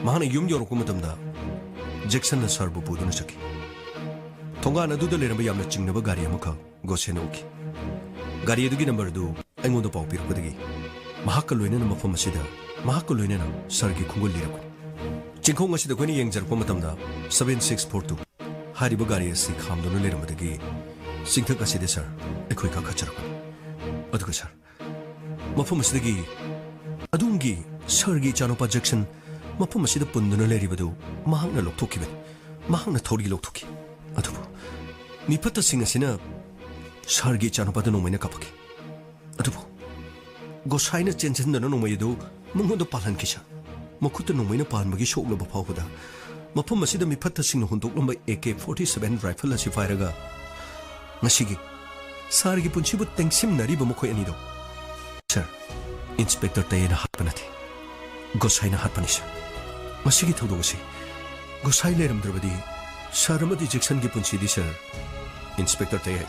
ꯃꯍꯥꯛꯅ ꯌꯨꯝ ꯌꯧꯔꯛꯄ ꯃꯇꯝꯗ ꯖꯦꯛꯁꯟꯅ ꯁꯍꯔꯕꯨ ꯄꯨꯗꯨꯅ ꯆꯠꯈꯤ ꯊꯣꯡꯒꯥꯟ ꯑꯗꯨꯗ ꯂꯩꯔꯝꯕ ꯌꯥꯝꯅ ꯆꯤꯡꯅꯕ ꯒꯥꯔꯤ ꯑꯃꯈꯛ ꯒꯣꯁꯦꯟꯅ ꯎꯈꯤ ꯒꯥꯔꯤ ꯑꯗꯨꯒꯤ ꯅꯝꯕꯔ ꯑꯗꯨ ꯑꯩꯉꯣꯟꯗ ꯄꯥꯎ ꯄꯤꯔꯛꯄꯗꯒꯤ ꯃꯍꯥꯛꯀ ꯂꯣꯏꯅꯅ ꯃꯐꯝ ꯑꯁꯤꯗ ꯃꯍꯥꯛꯀ ꯂꯣꯏꯅꯅ ꯁꯍꯔꯒꯤ ꯈꯣꯡꯒꯨꯜ ꯂꯤꯔꯛꯄꯅꯤ ꯆꯤꯡꯈꯣꯡ ꯑꯁꯤꯗ ꯑꯩꯈꯣꯏꯅ ꯌꯦꯡꯖꯔꯛꯄ ꯃꯇꯝꯗ 7642 ꯍꯥꯏꯔꯤꯕ ꯒꯥꯔꯤ ꯑꯁꯤ ꯈꯥꯝꯗꯨꯅ ꯂꯩꯔꯝꯕꯗꯒꯤ ꯆꯤꯡꯊꯛ ꯑꯁꯤꯗ ꯁꯔ ꯑꯩꯈꯣꯏ ꯀꯥꯈꯠꯆꯔꯛꯄꯅꯤ ꯑꯗꯨꯒ ꯁꯔ ꯃꯐꯝ ꯑꯁꯤꯗꯒꯤ ꯑꯗꯣꯝꯒꯤ ꯁꯍꯔꯒꯤ ꯏꯆꯥꯅꯨꯄꯥ ꯖꯦꯛꯁꯟ ꯃꯐꯝ ꯑꯁꯤꯗ ꯄꯨꯟꯗꯨꯅ ꯂꯩꯔꯤꯕꯗꯨ ꯃꯍꯥꯛꯅ ꯂꯧꯊꯣꯛꯈꯤꯕꯅꯤ ꯃꯍꯥꯛꯅ ꯊꯧꯔꯤ ꯂꯧꯊꯣꯛꯈꯤ ꯑꯗꯨꯕꯨ ꯃꯤꯐꯠꯇꯁꯤꯡ ꯑꯁꯤꯅ ꯁꯍꯔꯒꯤ ꯏꯆꯥꯅꯨꯄꯥꯗ ꯅꯣꯡꯃꯩꯅ ꯀꯥꯞꯄꯛꯈꯤ ꯑꯗꯨꯕꯨ ꯒꯣꯁꯥꯏꯅ ꯆꯦꯟꯁꯤꯟꯗꯨꯅ ꯅꯣꯡꯃꯩ ꯑꯗꯨ ꯃꯉꯣꯟꯗ ꯄꯥꯜꯍꯟꯈꯤ ꯁꯔ ꯃꯈꯨꯠꯇ ꯅꯣꯡꯃꯩꯅ ꯄꯥꯟꯕꯒꯤ ꯁꯣꯛꯂꯕ ꯐꯥꯎꯕꯗ ꯃꯐꯝ ꯑꯁꯤꯗ ꯃꯤꯐꯠꯇꯁꯤꯡꯅ ꯍꯨꯟꯗꯣꯛꯂꯝꯕ AK-47 ꯔꯥꯏꯐꯜ ꯑꯁꯤ ꯄꯥꯏꯔꯒ ꯉꯁꯤꯒꯤ ꯁꯍꯔꯒꯤ ꯄꯨꯟꯁꯤꯕꯨ ꯇꯦꯡꯁꯤꯟꯅꯔꯤꯕ ꯃꯈꯣꯏ ꯑꯅꯤꯗꯣ ꯁꯔ ꯏꯟꯁꯄꯦꯛꯇꯔ ꯇꯌꯦꯅ ꯍꯥꯠꯄ ꯅꯠꯇꯦ ꯒꯣꯁꯥꯏꯅ ꯍꯥꯠꯄꯅꯤ ꯁꯔ ꯃꯁꯤꯒꯤ ꯊꯧꯗꯣꯛ ꯑꯁꯤ ꯒꯣꯁꯥꯏ ꯂꯩꯔꯝꯗ꯭ꯔꯕꯗꯤ ꯁꯔ ꯑꯃꯗꯤ ꯖꯦꯛꯁꯟꯒꯤ ꯄꯨꯟꯁꯤꯗꯤ ꯁꯔ ꯏꯟꯁꯄꯦꯛꯇꯔ ꯇꯌꯦ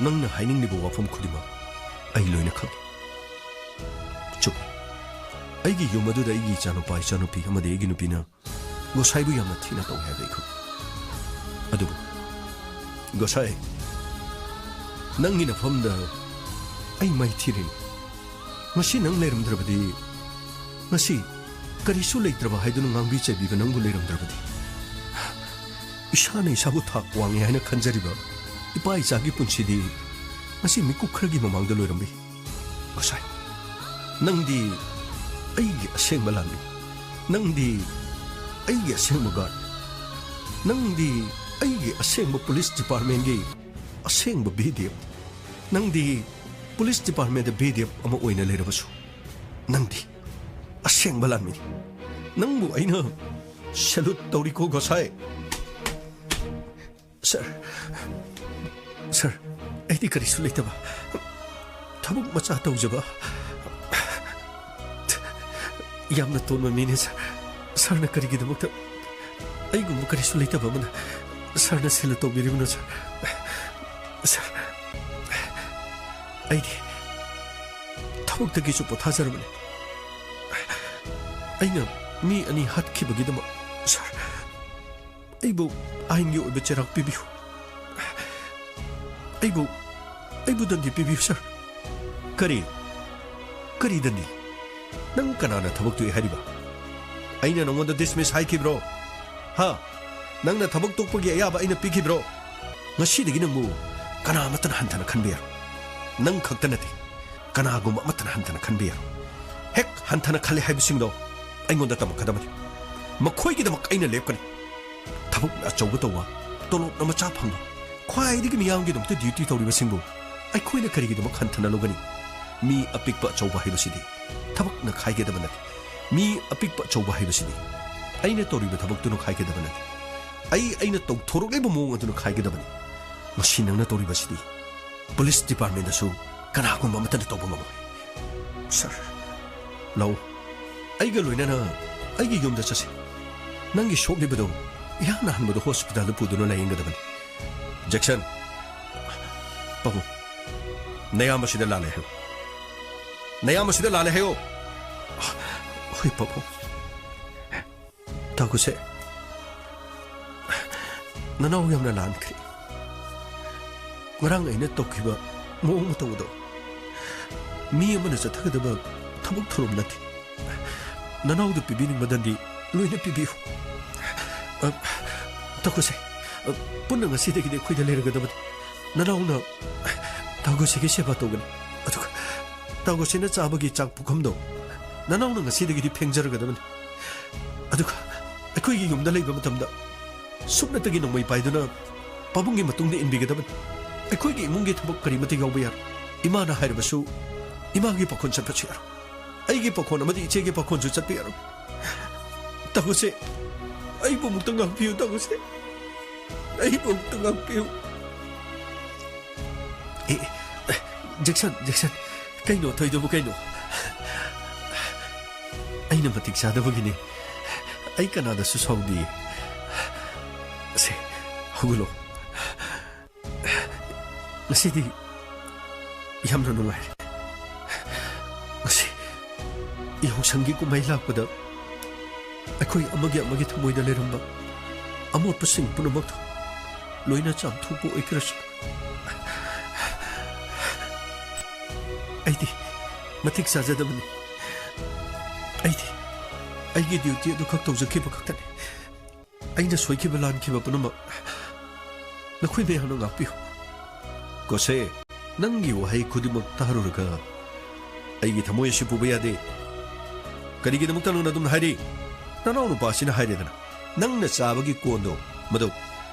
ꯅꯪꯅ ꯍꯥꯏꯅꯤꯡꯂꯤꯕ ꯋꯥꯐꯝ ꯈꯨꯗꯤꯡꯃꯛ ꯑꯩ ꯂꯣꯏꯅ ꯈꯪꯏ ꯆꯨꯝ ꯑꯩꯒꯤ ꯌꯨꯝ ꯑꯗꯨꯗ ꯑꯩꯒꯤ ꯏꯆꯥꯅꯨꯄꯥ ꯏꯆꯥꯅꯨꯄꯤ ꯑꯃꯗꯤ ꯑꯩꯒꯤ ꯅꯨꯄꯤꯅ ꯒꯣꯁꯥꯏꯕꯨ ꯌꯥꯝꯅ ꯊꯤꯅ ꯇꯧꯏ ꯍꯥꯏꯕ ꯑꯩ ꯈꯪꯏ ꯑꯗꯨꯕꯨ ꯒꯣꯁꯥꯏ ꯅꯪꯒꯤ ꯅꯐꯝꯗ ꯑꯩ ꯃꯩ ꯊꯤꯔꯤꯅꯤ ꯉꯁꯤ ꯅꯪ ꯂꯩꯔꯝꯗ꯭ꯔꯕꯗꯤ ꯉꯁꯤ ꯀꯔꯤꯁꯨ ꯂꯩꯇ꯭ꯔꯕ ꯍꯥꯏꯗꯨꯅ ꯉꯥꯡꯕꯤ ꯆꯩꯕꯤꯕ ꯅꯪꯕꯨ ꯂꯩꯔꯝꯗ꯭ꯔꯕꯗꯤ ꯏꯁꯥꯅ ꯏꯁꯥꯕꯨ ꯊꯥꯛ ꯋꯥꯡꯉꯦ ꯍꯥꯏꯅ ꯈꯟꯖꯔꯤꯕ ꯏꯄꯥ ꯏꯆꯥꯒꯤ ꯄꯨꯟꯁꯤꯗꯤ ꯉꯁꯤ ꯃꯤꯀꯨꯞ ꯈꯔꯒꯤ ꯃꯃꯥꯡꯗ ꯂꯣꯏꯔꯝꯕꯤ ꯒꯣꯁꯥꯏ ꯅꯪꯗꯤ ꯑꯩꯒꯤ ꯑꯁꯦꯡꯕ ꯂꯥꯟꯃꯤ ꯅꯪꯗꯤ ꯑꯩꯒꯤ ꯑꯁꯦꯡꯕ ꯒꯥꯔꯗ ꯅꯪꯗꯤ ꯑꯩꯒꯤ ꯑꯁꯦꯡꯕ ꯄꯨꯂꯤꯁ ꯗꯤꯄꯥꯔꯠꯃꯦꯟꯒꯤ ꯑꯁꯦꯡꯕ BDF ꯅꯪꯗꯤ ꯄꯨꯂꯤꯁ ꯗꯤꯄꯥꯔꯠꯃꯦꯟꯗ BDF ꯑꯃ ꯑꯣꯏꯅ ꯂꯩꯔꯕꯁꯨ ꯅꯪꯗꯤ ꯑꯁꯦꯡꯕ ꯂꯥꯟꯃꯤꯅꯤ ꯅꯪꯕꯨ ꯑꯩꯅ ꯁꯦꯂꯨꯠ ꯇꯧꯔꯤꯀꯣ ꯒꯣꯁꯥꯏ ꯁꯔ ꯑꯩꯗꯤ ꯀꯔꯤꯁꯨ ꯂꯩꯇꯕ ꯊꯕꯛ ꯃꯆꯥ ꯇꯧꯖꯕ ꯌꯥꯝꯅ ꯇꯣꯟꯕ ꯃꯤꯅꯤ ꯁꯔꯅ ꯀꯔꯤꯒꯤꯗꯃꯛꯇ ꯑꯩꯒꯨꯝꯕ ꯀꯔꯤꯁꯨ ꯂꯩꯇꯕ ꯑꯃꯅ ꯁꯔꯅ ꯁꯦꯂꯨꯠ ꯇꯧꯕꯤꯔꯤꯕꯅꯣ ꯁꯔ ꯑꯩꯗꯤ ꯊꯕꯛꯇꯒꯤꯁꯨ ꯄꯣꯊꯥꯖꯔꯕꯅꯤ ꯑꯩꯅ ꯃꯤ ꯑꯅꯤ ꯍꯥꯠꯈꯤꯕꯒꯤꯗꯃꯛ ꯁꯔ ꯑꯩꯕꯨ ꯑꯥꯏꯟꯒꯤ ꯑꯣꯏꯕ ꯆꯩꯔꯥꯛ ꯄꯤꯕꯤꯌꯨ ꯑꯩꯕꯨ ꯗꯟꯗꯤ ꯄꯤꯕꯤꯌꯨ ꯁꯔ ꯀꯔꯤ ꯗꯟꯗꯤ ꯅꯪ ꯀꯅꯥꯅ ꯊꯕꯛ ꯇꯣꯛꯏ ꯍꯥꯏꯔꯤꯕ ꯑꯩꯅ ꯅꯉꯣꯟꯗ ꯗꯤꯁꯃꯤꯁ ꯍꯥꯏꯈꯤꯕ꯭ꯔꯣ ꯅꯪꯅ ꯊꯕꯛ ꯇꯣꯛꯄꯒꯤ ꯑꯌꯥꯕ ꯑꯩꯅ ꯄꯤꯈꯤꯕ꯭ꯔꯣ ꯉꯁꯤꯗꯒꯤ ꯅꯪꯕꯨ ꯀꯅꯥ ꯑꯃꯠꯇꯅ ꯍꯟꯊꯅ ꯈꯟꯕ ꯌꯥꯔꯣꯏ ꯅꯪ ꯈꯛꯇ ꯅꯠꯇꯦ ꯀꯅꯥꯒꯨꯝꯕ ꯑꯃꯠꯇꯅ ꯍꯟꯊꯅ ꯈꯟꯕ ꯌꯥꯔꯣꯏ ꯍꯦꯛ ꯍꯟꯊꯅ ꯈꯜꯂꯦ ꯍꯥꯏꯕꯁꯤꯡꯗꯣ ꯑꯩꯉꯣꯟꯗ ꯇꯝꯃꯛꯀꯗꯕꯅꯤ ꯃꯈꯣꯏꯒꯤꯗꯃꯛ ꯑꯩꯅ ꯂꯦꯞꯀꯅꯤ ꯊꯕꯛꯅ ꯑꯆꯧꯕ ꯇꯧꯕ ꯇꯣꯂꯣꯞꯅ ꯃꯆꯥ ꯐꯪꯕ ꯈ꯭ꯋꯥꯏꯗꯒꯤ ꯃꯤꯌꯥꯝꯒꯤꯗꯃꯛꯇ ꯗ꯭ꯌꯨꯇꯤ ꯇꯧꯔꯤꯕꯁꯤꯡꯕꯨ ꯑꯩꯈꯣꯏꯅ ꯀꯔꯤꯒꯤꯗꯃꯛ ꯍꯟꯊꯅ ꯂꯧꯒꯅꯤ ꯃꯤ ꯑꯄꯤꯛꯄ ꯑꯆꯧꯕ ꯍꯥꯏꯕꯁꯤꯗꯤ ꯊꯕꯛꯅ ꯈꯥꯏꯒꯗꯕ ꯅꯠꯇꯦ ꯃꯤ ꯑꯄꯤꯛꯄ ꯑꯆꯧꯕ ꯍꯥꯏꯕꯁꯤꯗꯤ ꯑꯩꯅ ꯇꯧꯔꯤꯕ ꯊꯕꯛꯇꯨꯅ ꯈꯥꯏꯒꯗꯕ ꯅꯠꯇꯦ ꯑꯩꯅ ꯇꯧꯊꯣꯔꯛꯂꯤꯕ ꯃꯑꯣꯡ ꯑꯗꯨꯅ ꯈꯥꯏꯒꯗꯕꯅꯤ ꯉꯁꯤ ꯅꯪꯅ ꯇꯧꯔꯤꯕꯁꯤꯗꯤ ꯄꯨꯂꯤꯁ ꯗꯤꯄꯥꯔꯠꯃꯦꯟꯗꯁꯨ ꯀꯅꯥꯒꯨꯝꯕ ꯑꯃꯠꯇꯅ ꯇꯧꯕ ꯉꯝꯃꯣꯏ ꯁꯔ ꯂꯧ ꯑꯩꯒ ꯂꯣꯏꯅꯅ ꯑꯩꯒꯤ ꯌꯨꯝꯗ ꯆꯠꯁꯤ ꯅꯪꯒꯤ ꯁꯣꯛꯂꯤꯕꯗꯣ ꯏꯍꯥꯟ ꯍꯥꯟꯕꯗ ꯍꯣꯁꯄꯤꯇꯥꯜꯗ ꯄꯨꯗꯨꯅ ꯂꯥꯌꯦꯡꯒꯗꯕꯅꯤ ꯖꯦꯛꯁꯟ ꯄꯥꯕꯨꯡ ꯅꯌꯥꯝꯕꯁꯤꯗ ꯂꯥꯜꯂꯦ ꯍꯥꯏꯌꯣ ꯅꯌꯥꯝꯕꯁꯤꯗ ꯂꯥꯜꯂꯦ ꯍꯥꯏꯌꯣ ꯍꯣꯏ ꯄꯥꯕꯨꯡ ꯇꯥꯒꯨꯁꯦ ꯅꯅꯥꯎ ꯌꯥꯝꯅ ꯂꯥꯟꯈ꯭ꯔꯦ ꯉꯔꯥꯡ ꯑꯩꯅ ꯇꯧꯈꯤꯕ ꯃꯑꯣꯡ ꯃꯇꯧꯗꯣ ꯃꯤ ꯑꯃꯅ ꯆꯠꯊꯒꯗꯕ ꯊꯕꯛ ꯊꯧꯔꯝ ꯅꯠꯇꯦ ꯅꯅꯥꯎꯗ ꯄꯤꯕꯤꯅꯤꯡꯕꯗꯗꯤ ꯂꯣꯏꯅ ꯄꯤꯕꯤꯌꯨ ꯇꯥꯒꯨꯁꯦ ꯄꯨꯟꯅ ꯉꯁꯤꯗꯒꯤꯗꯤ ꯑꯩꯈꯣꯏꯗ ꯂꯩꯔꯒꯗꯕꯅꯤ ꯅꯅꯥꯎꯅ ꯇꯥꯒꯨꯁꯤꯒꯤ ꯁꯦꯕꯥ ꯇꯧꯒꯅꯤ ꯑꯗꯨꯒ ꯇꯥꯒꯨꯁꯤꯅ ꯆꯥꯕꯒꯤ ꯆꯥꯛ ꯄꯨꯈꯝꯗꯣ ꯅꯅꯥꯎꯅ ꯉꯁꯤꯗꯒꯤꯗꯤ ꯐꯦꯡꯖꯔꯒꯗꯕꯅꯤ ꯑꯗꯨꯒ ꯑꯩꯈꯣꯏꯒꯤ ꯌꯨꯝꯗ ꯂꯩꯕ ꯃꯇꯝꯗ ꯁꯨꯞꯅꯇꯒꯤ ꯅꯣꯡꯃꯩ ꯄꯥꯏꯗꯨꯅ ꯄꯥꯕꯨꯡꯒꯤ ꯃꯇꯨꯡꯗ ꯏꯟꯕꯤꯒꯗꯕꯅꯤ ꯑꯩꯈꯣꯏꯒꯤ ꯏꯃꯨꯡꯒꯤ ꯊꯕꯛ ꯀꯔꯤꯃꯠꯇ ꯌꯥꯎꯕ ꯌꯥꯔꯣꯏ ꯏꯃꯥꯅ ꯍꯥꯏꯔꯕꯁꯨ ꯏꯃꯥꯒꯤ ꯄꯥꯈꯣꯟ ꯆꯠꯄꯁꯨ ꯌꯥꯔꯣꯏ ꯑꯩꯒꯤ ꯄꯥꯈꯣꯟ ꯑꯃꯗꯤ ꯏꯆꯦꯒꯤ ꯄꯥꯈꯣꯟꯁꯨ ꯆꯠꯄ ꯌꯥꯔꯣꯏ ꯇꯥꯒꯨꯁꯦ ꯑꯩꯕꯨ ꯑꯃꯨꯛꯇ ꯉꯥꯛꯄꯤꯌꯨ ꯇꯥꯒꯨꯁꯦ ꯑꯩꯕꯨ ꯑꯃꯨꯛꯇ ꯉꯥꯛꯄꯤꯌꯨ ꯖꯦꯛꯁꯟ ꯀꯩꯅꯣ ꯊꯣꯏꯗꯨꯕꯨ ꯀꯩꯅꯣ ꯑꯩꯅ ꯃꯇꯤꯛ ꯆꯥꯗꯕꯒꯤꯅꯤ ꯑꯩ ꯀꯅꯥꯗꯁꯨ ꯁꯥꯎꯗꯤꯌꯦ Hugulo. Ngasi di yamna nungai. Ngasi yausanggi kumai lakpada akhoi amagi thamoida leramba amot pasing punamak loina cham thupo ikras aidi matik sajadabani aigi duty adu khak tawjakhiba khaktani aina soikhiba lankhiba punamak nakhoi be hanu ngakpiu Kose nangi wahai khudimak taharuraga aigi thamoy si puba yade karigi namuk tanuna dum hairi nanau nu pasina hairedana nangna chabagi kondo madu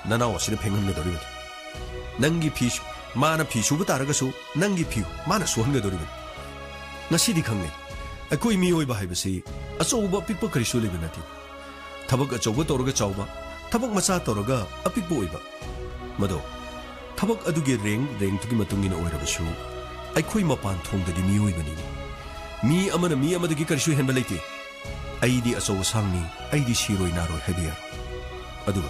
nanau asina phengamna doribani nangi phi mana phi suba taragasu nangi phi mana suhamna doribani ngasidi khangne akoi mioi ba haibasi achouba pikpa karisu lebinati thabak achouba toraga chauba thabak macha toraga apikpa oiba madu Tabak adugi reng tugi matungina oirabasu aikhoi mapan thongdadi miyoibani mi amadagi karisu henba leite aidi aso sangni aidi siroi naroi haibiya aduga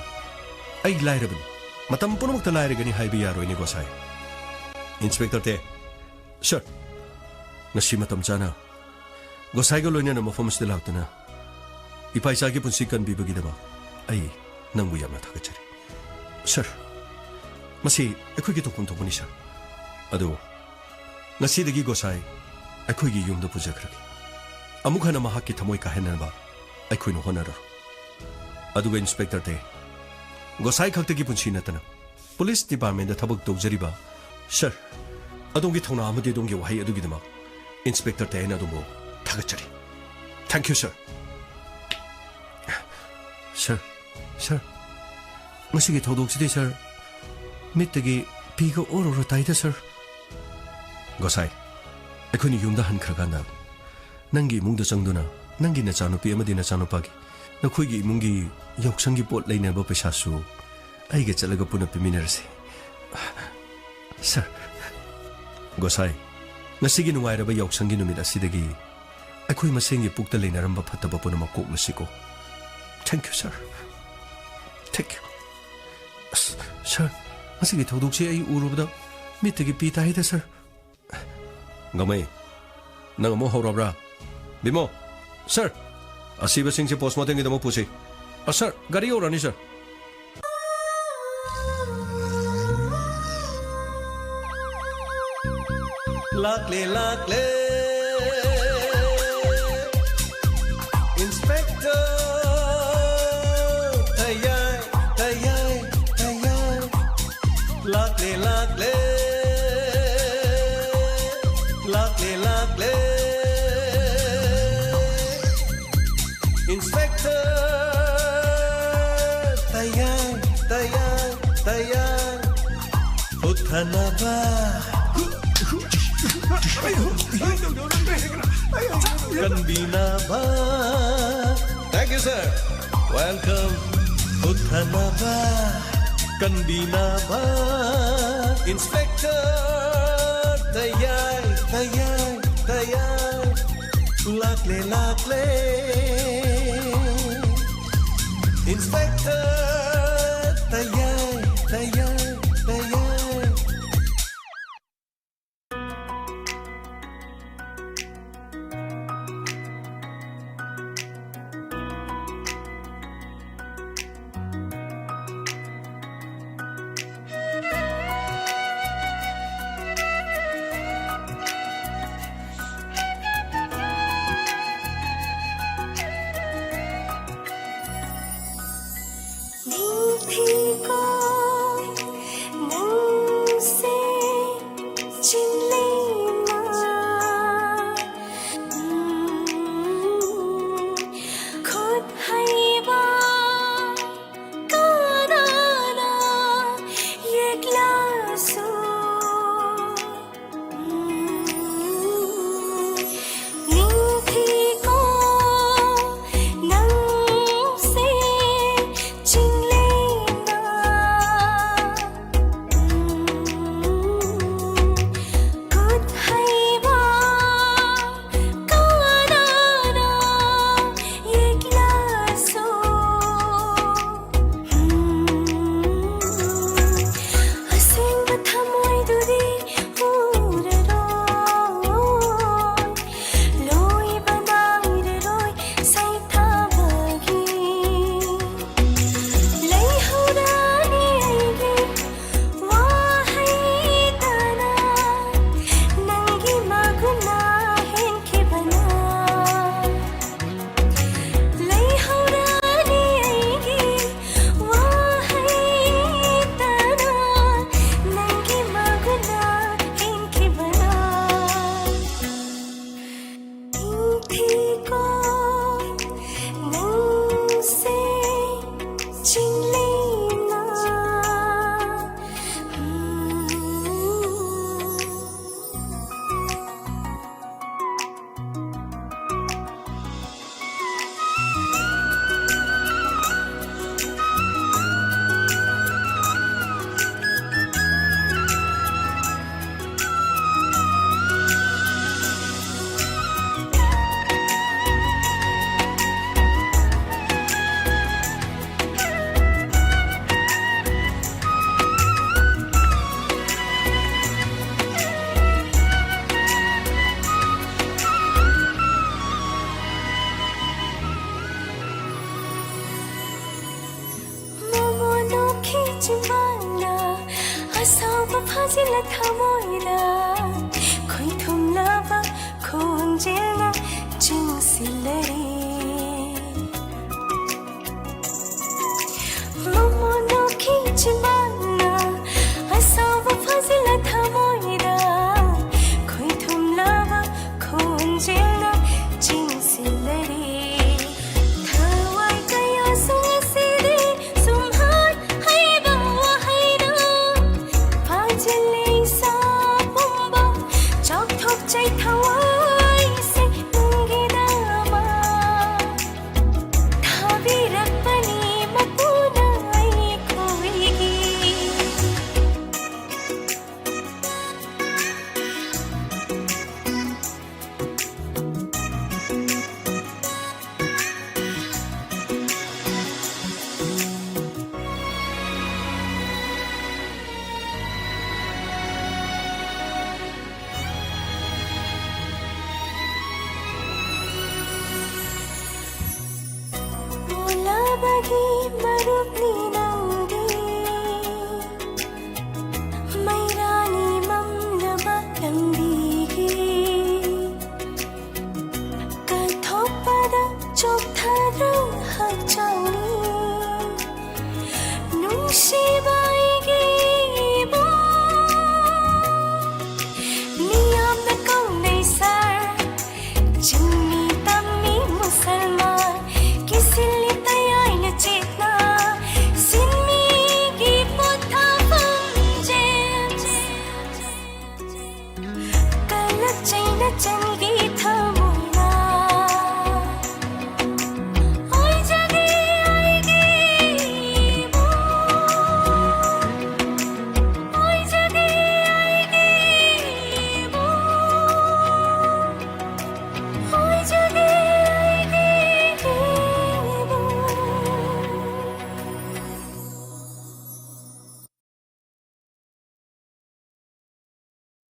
ai lairabani matam punamakta lairagani haibiya roi ne gosai Inspector te sir ngasi matam chana gosai ga loina na mafam sida laktana ipaisa gi punsi kan bibagi dama ai nangbu yamna thagachari sir Masi akhoi topun topuni sir ado ngasidagi gosai akhoi gi yumda pujakragi amuk hana mahakki thamoi ka henaba akhoi no honaro aduga inspector te gosai khaktagi punsi natana police department da thabak tawjariba sir adongi thona amadi dongi wahai adugi dama inspector te na dumbo thagachari thank you sir ngasi gi thodok sidi sir Mitagi pigo ororo taida sir. Gosai, akhoni yumda han khraganda. Nangi mungda changduna, nangi na chanupi amadi na chanupagi. Nakhoigi mungi yauksangi pot laina ba paisa su. Aiga chalaga puna piminarse. Sir. Gosai, ngasigi nungaira ba yauksangi numit asidagi. Akhoi masengi pukta lainaramba phataba puna makok masiko. Thank you sir. Thank you. Sir. Masigi thodokse ai urubda mitagi pita haida sir Gamai nang mo horabra Bimo sir asiba singse postmortem gi damo pusi sir gari orani sir Lakle Inspector Lakle Inspector tayar uthana ba kanbina ba Thank you sir welcome uthana ba kanbina ba Inspector tayar lakle Inspector tayar
ꯊꯃꯣꯏꯗ ꯈꯣꯏꯊꯨꯝꯂꯕ ꯈꯣꯟꯖꯦꯜꯅ ꯆꯤꯡꯁꯤꯜꯂꯔꯤ ꯃꯃꯣꯟꯗꯣꯈꯤ ꯆꯤꯟꯕꯥꯜꯅ ꯑꯁꯥꯎꯕ ꯐꯥꯖꯤꯜꯂ ꯊꯃꯣꯏꯗ ꯈꯣꯏꯊꯨꯝꯂꯕ ꯈꯣꯟꯖꯦꯜꯅ ꯆꯤꯡꯁꯤꯜꯂꯔꯤ ꯊꯋꯥꯏ ꯀꯌꯥꯁꯨ ꯉꯁꯤꯗꯤ ꯁꯨꯝꯍꯥꯠ ꯍꯩꯕ ꯋꯥꯍꯩꯅ ꯐꯥꯖꯤꯜꯂꯤ ꯏꯁꯥ ꯄꯨꯝꯕ ꯆꯥꯎꯊꯣꯛꯆꯩ ꯊꯋꯥꯏꯁꯦ ꯅꯪꯒꯤꯗꯃꯛ ꯊꯥꯕꯤꯔꯛꯄꯅꯤ ꯃꯄꯨꯅ ꯑꯩꯈꯣꯏꯒꯤ 올라가기 마루니